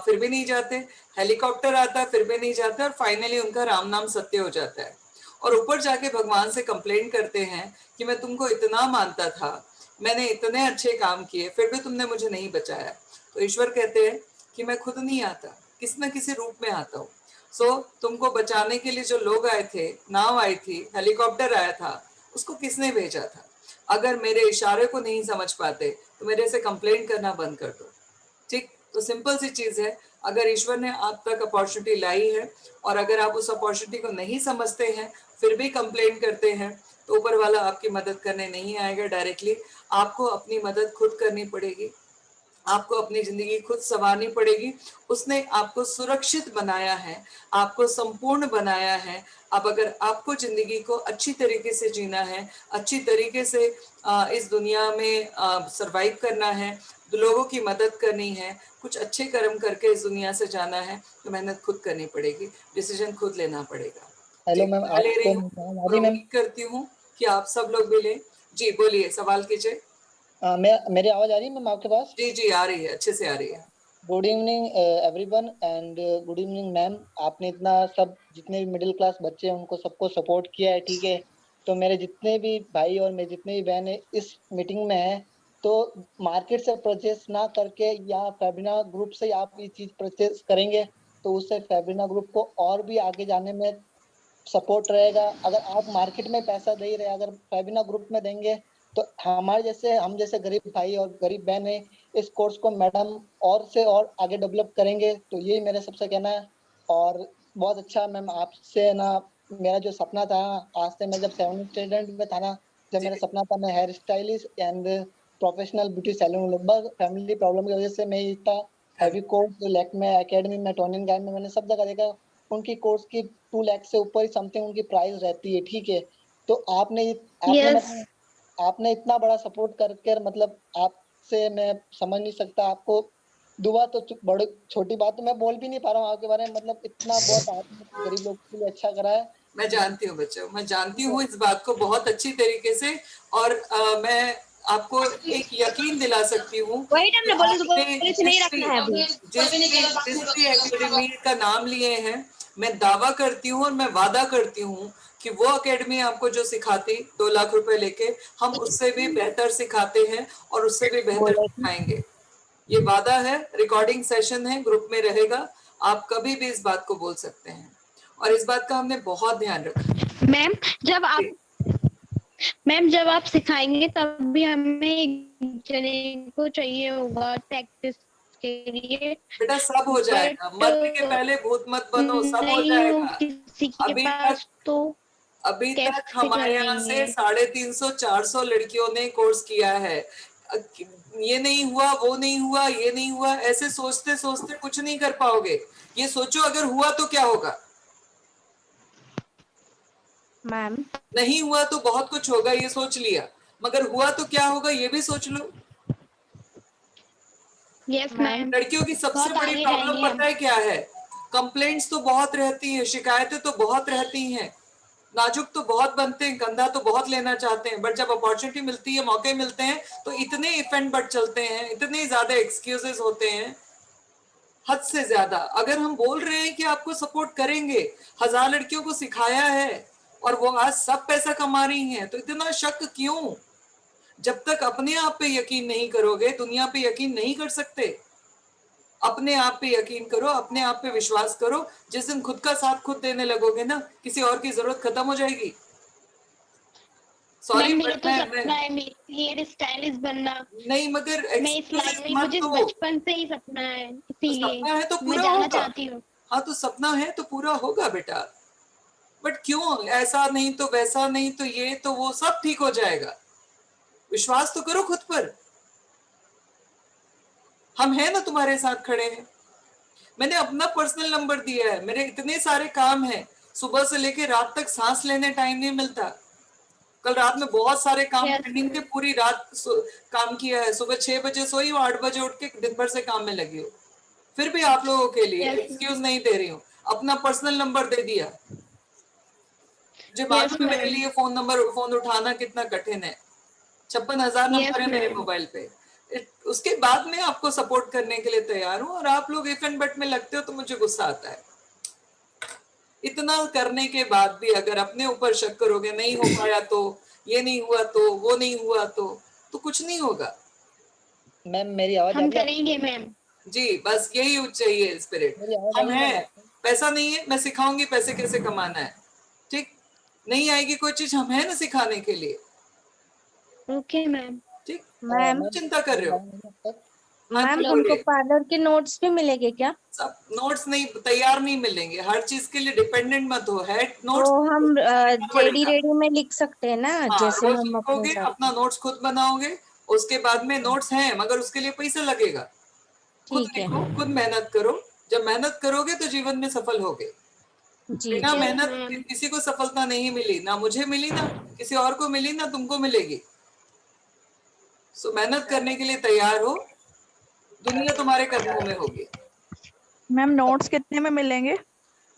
फिर भी नहीं जाते, हेलीकॉप्टर आता है फिर भी नहीं जाते, और फाइनली उनका राम नाम सत्य हो जाता है। और ऊपर जाके भगवान से कंप्लेंट करते हैं कि मैं तुमको इतना मानता था, मैंने इतने अच्छे काम किए, फिर भी तुमने मुझे नहीं बचाया। तो ईश्वर कहते हैं कि मैं खुद नहीं आता, किसी न किसी रूप में आता हूँ। सो तुमको बचाने के लिए जो लोग आए थे, नाव आई थी, हेलीकॉप्टर आया था, उसको किसने भेजा था? अगर मेरे इशारे को नहीं समझ पाते तो मेरे से कंप्लेंट करना बंद कर दो, ठीक। तो सिंपल सी चीज है, अगर ईश्वर ने आप तक अपॉर्चुनिटी लाई है और अगर आप उस अपॉर्चुनिटी को नहीं समझते हैं, फिर भी कंप्लेंट करते हैं, तो ऊपर वाला आपकी मदद करने नहीं आएगा डायरेक्टली। आपको अपनी मदद खुद करनी पड़ेगी, आपको अपनी जिंदगी खुद संवारनी पड़ेगी। उसने आपको सुरक्षित बनाया है, आपको संपूर्ण बनाया है। अब अगर आपको जिंदगी को अच्छी तरीके से जीना है, अच्छी तरीके से इस दुनिया में सरवाइव करना है, लोगों की मदद करनी है, कुछ अच्छे कर्म करके इस दुनिया से जाना है, तो मेहनत खुद करनी पड़ेगी, डिसीजन खुद लेना पड़ेगा। हेलो मैम, ले रही हूँ, उम्मीद करती हूँ कि आप सब लोग भी लें। जी बोलिए, सवाल कीजिए। मेरी आवाज आ रही है मैम आपके पास? जी जी आ रही है, अच्छे से आ रही है। Good evening everyone and good evening ma'am. आपने इतना सब जितने भी मिडिल क्लास बच्चे हैं उनको सबको सपोर्ट किया है, ठीक है। तो मेरे जितने भी भाई और मेरे जितने भी बहन है इस मीटिंग में है, तो मार्केट से परचेस ना करके या फेबिना ग्रुप से आप ये चीज परचेस करेंगे तो उससे फेबिना ग्रुप को और भी आगे जाने में सपोर्ट रहेगा। अगर आप मार्केट में पैसा दे रहे, अगर फेबिना ग्रुप में देंगे तो हमारे जैसे हम जैसे गरीब भाई और गरीब बहन है इस कोर्स को मैडम और से और आगे डेवलप करेंगे। तो यही मेरे सबसे कहना है। और बहुत अच्छा मैम आपसे ना, मेरा जो सपना था आज से, मैं जब 7th स्टैंडर्ड में था ना, जब मेरा सपना था मैं hair stylist and professional beauty salon, लगभग फैमिली प्रॉब्लम की वजह से मैं इतना हैवी कोर्स लैक्मे एकेडमी में, टोनिन गाय में, मैंने सब जगह देखा उनकी कोर्स की 2 लाख से ऊपर ही समथिंग उनकी प्राइस रहती है, ठीक है। तो आपने मतलब आपने इतना बड़ा सपोर्ट करके, मतलब आपसे मैं समझ नहीं सकता। आपको दुआ तो बड़ी छोटी बात तो मैं बोल भी नहीं पा रहा हूँ आपके बारे में, मतलब इतना बहुत आपने गरीब लोगों के लिए अच्छा करा है। मैं जानती हूँ बच्चों, मैं जानती हूँ इस बात को बहुत अच्छी तरीके से। और मैं आपको एक यकीन दिला सकती हूँ जिस भी एकेडमी का नाम लिए हैं, मैं दावा करती हूँ और मैं वादा करती हूँ कि वो एकेडमी आपको जो सिखाती 2 लाख रुपए लेके, हम उससे भी बेहतर सिखाते हैं और उससे भी बेहतर सिखाएंगे। ये वादा है, रिकॉर्डिंग सेशन है, ग्रुप में रहेगा, आप कभी भी इस बात को बोल सकते हैं। और इस बात का हमने बहुत ध्यान रखा। मैम जब आप सिखाएंगे तब भी हमें एक जने को चाहिए होगा प्रैक्टिस के लिए। बेटा सब हो जाएगा, मरने के पहले भूत मत बनो, सब हो जाएगा। अभी तक हमारे यहाँ से 350-400 लड़कियों ने कोर्स किया है। ये नहीं हुआ, वो नहीं हुआ, ये नहीं हुआ, ऐसे सोचते सोचते कुछ नहीं कर पाओगे। ये सोचो अगर हुआ तो क्या होगा। मैम नहीं हुआ तो बहुत कुछ होगा, ये सोच लिया, मगर हुआ तो क्या होगा ये भी सोच लो। मैम लड़कियों की सबसे बड़ी प्रॉब्लम पता है क्या है? कंप्लेंट्स तो बहुत रहती हैं, शिकायतें तो बहुत रहती हैं, नाजुक तो बहुत बनते हैं, कंधा तो बहुत लेना चाहते हैं, बट जब अपॉर्चुनिटी मिलती है, मौके मिलते हैं, तो इतने इफेंट बढ़ चलते हैं, इतने ज्यादा एक्सक्यूजेस होते हैं, हद से ज्यादा। अगर हम बोल रहे हैं कि आपको सपोर्ट करेंगे, 1000 लड़कियों को सिखाया है और वो आज सब पैसा कमा रही हैं, तो इतना शक क्यों? जब तक अपने आप पे यकीन नहीं करोगे, दुनिया पे यकीन नहीं कर सकते। अपने आप पे यकीन करो, अपने आप पे विश्वास करो। जिस दिन खुद का साथ खुद देने लगोगे ना, किसी और की जरूरत खत्म हो जाएगी। सॉरी मेरा तो सपना है हेयर स्टाइलिस्ट बनना। नहीं मगर मैं इस लाइन में, मुझे बचपन से ही सपना है, इसीलिए सपना है तो पूरा मैं जाना होगा। चाहती हूँ। हाँ तो सपना है तो पूरा होगा बेटा, बट क्यों ऐसा नहीं तो वैसा नहीं तो ये तो वो, सब ठीक हो जाएगा। विश्वास तो करो खुद पर, हम हैं ना, तुम्हारे साथ खड़े हैं। मैंने अपना पर्सनल नंबर दिया है, मेरे इतने सारे काम हैं, सुबह से लेके रात तक सांस लेने टाइम नहीं मिलता। कल रात में बहुत सारे काम पेंडिंग थे, पूरी रात काम किया है, सुबह 6 बजे सोई हूँ, 8 बजे उठ के दिन भर से काम में लगी हूँ, फिर भी आप लोगों के लिए एक्सक्यूज नहीं दे रही हूँ। अपना पर्सनल नंबर दे दिया, मुझे मालूम है मेरे लिए फोन उठाना कितना कठिन है। 56,000 नंबर है मेरे मोबाइल पे, उसके बाद में आपको सपोर्ट करने के लिए तैयार हूँ। और आप लोग इफ एंड बट में लगते हो तो मुझे गुस्सा आता है। इतना करने के बाद भी अगर अपने ऊपर शक करोगे, नहीं हो पाया तो, ये नहीं हुआ तो, वो नहीं हुआ तो कुछ नहीं होगा। मैम मेरी आवाज हम करेंगे मैम। जी बस यही चाहिए स्पिरिट। हम हैं, पैसा नहीं है, मैं सिखाऊंगी पैसे कैसे कमाना है, ठीक? नहीं आएगी कोई चीज, हम हैं ना सिखाने के लिए। Okay ma'am. ठीक मैम, चिंता कर रहे हो? मैम हमको पार्लर के नोट्स भी मिलेंगे क्या? सब नोट्स नहीं, तैयार नहीं मिलेंगे, हर चीज के लिए डिपेंडेंट मत हो। है नोट्स तो हम जेडी रेडी में लिख सकते हैं ना, जैसे रोज हम लिखोगे, अपना नोट्स खुद बनाओगे, उसके बाद में नोट्स हैं मगर उसके लिए पैसा लगेगा। खुद लिखो, खुद मेहनत करो, जब मेहनत करोगे तो जीवन में सफल होगे। बिना मेहनत किसी को सफलता नहीं मिली, ना मुझे मिली, ना किसी और को मिली, ना तुमको मिलेगी। सो मेहनत करने के लिए तैयार हो, दुनिया तुम्हारे कदमों में होगी। मैम नोट्स कितने में मिलेंगे?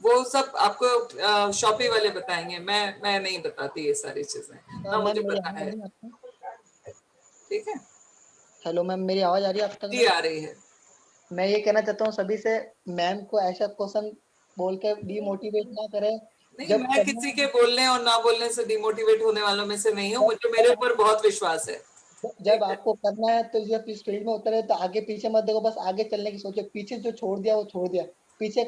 वो सब आपको शॉपी वाले बताएंगे, मैं नहीं बताती ये सारी चीजें, ना मुझे पता है। ठीक है। हेलो मैम, मेरी आवाज आ रही है आप तक? जी आ रही है। मैं ये कहना चाहता हूँ सभी से, मैम को ऐसा क्वेश्चन बोल के डीमोटिवेट ना करें। नहीं, मैं किसी के बोलने और ना बोलने से डिमोटिवेट होने वालों में से नहीं हूँ, मुझे मेरे ऊपर बहुत विश्वास है। जब आपको करना है तो जब इस फील्ड में उतरे तो आगे पीछे मत देखो, बस आगे चलने की सोचो। पीछे जो छोड़ दिया वो छोड़ दिया, पीछे।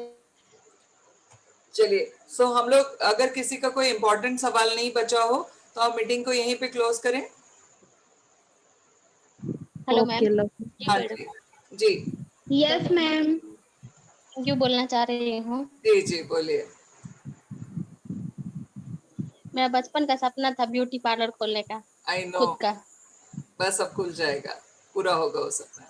चलिए, सो हम लोग अगर किसी का कोई इम्पोर्टेंट सवाल नहीं बचा हो तो हम मीटिंग को यहीं पे क्लोज करें। Hello ma'am. हाँ जी जी। Yes ma'am. जो बोलना चाह रही हूँ। जी जी बोलिए। मेरा बचपन का सपना था ब्यूटी पार्लर खोलने का। I know. खुद का। बस अब खुल जाएगा, पूरा होगा वो सपना।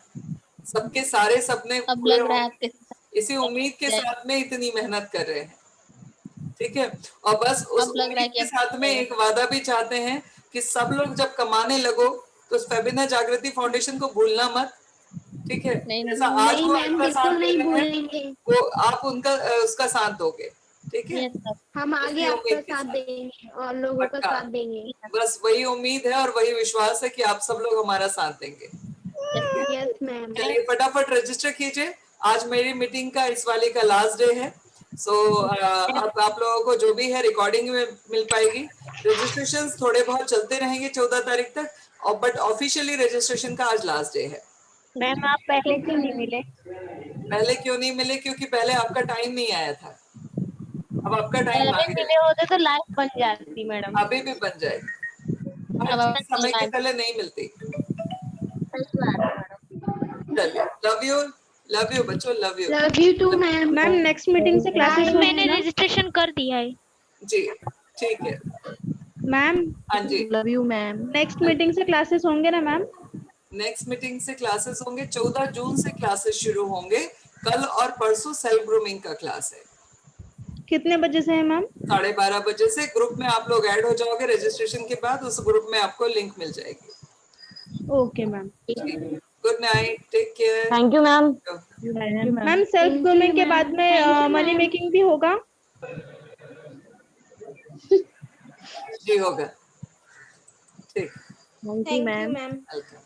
सबके सारे सपने अब पूरे लग रहा है होंगे, इसी उम्मीद के साथ में इतनी मेहनत कर रहे हैं। ठीक है, और बस उस उम्मीद के साथ में एक वादा भी चाहते हैं कि सब लोग जब कमाने लगो तो फेबिना जागृति फाउंडेशन को भूलना मत। ठीक है, जैसा आज वो आपका साथ दे रहे हैं, वो आप उनका उसका साथ दोगे। ठीक है, हम आगे आपका साथ देंगे और लोगों का साथ देंगे। बस वही उम्मीद है और वही विश्वास है कि आप सब लोग हमारा साथ देंगे। Yes ma'am. चलिए फटाफट रजिस्टर कीजिए, आज मेरी मीटिंग का इस वाले का लास्ट डे है। सो अब आप लोगों को जो भी है रिकॉर्डिंग में मिल पाएगी। रजिस्ट्रेशंस थोड़े बहुत चलते रहेंगे 14 तारीख तक, और बट ऑफिशियली रजिस्ट्रेशन का आज लास्ट डे है। मैम आप पहले क्यों नहीं मिले? पहले क्यों नहीं मिले? क्योंकि पहले आपका टाइम नहीं आया था, अब आपका टाइम आ पहले गया। मिले होते तो लाइफ बन जाती मैडम। अभी भी बन जाएगी, हर चीज समय के पहले नहीं मिलती। चलिए, लव यू बच्चों, love you. Love you too ma'am. Ma'am next meeting से क्लासेस होंगी मैंने ना? रजिस्ट्रेशन कर दिया है। जी ठीक है मैम। हाँ जी। Love you ma'am. Next meeting से क्लासेस होंगे ना मैम? नेक्स्ट मीटिंग से क्लासेस होंगे, 14 जून से क्लासेस शुरू होंगे। कल और परसों सेल्फ ग्रूमिंग का क्लास है। कितने बजे से है मैम? 12:30 बजे से। ग्रुप में आप लोग ऐड हो जाओगे रजिस्ट्रेशन के बाद, उस ग्रुप में आपको लिंक मिल जाएगी। Okay ma'am. Good night, take care. Thank you ma'am. Ma'am self grooming के बाद में मनी मेकिंग भी होगा? जी होगा। ठीक। Thank you ma'am. वेलकम।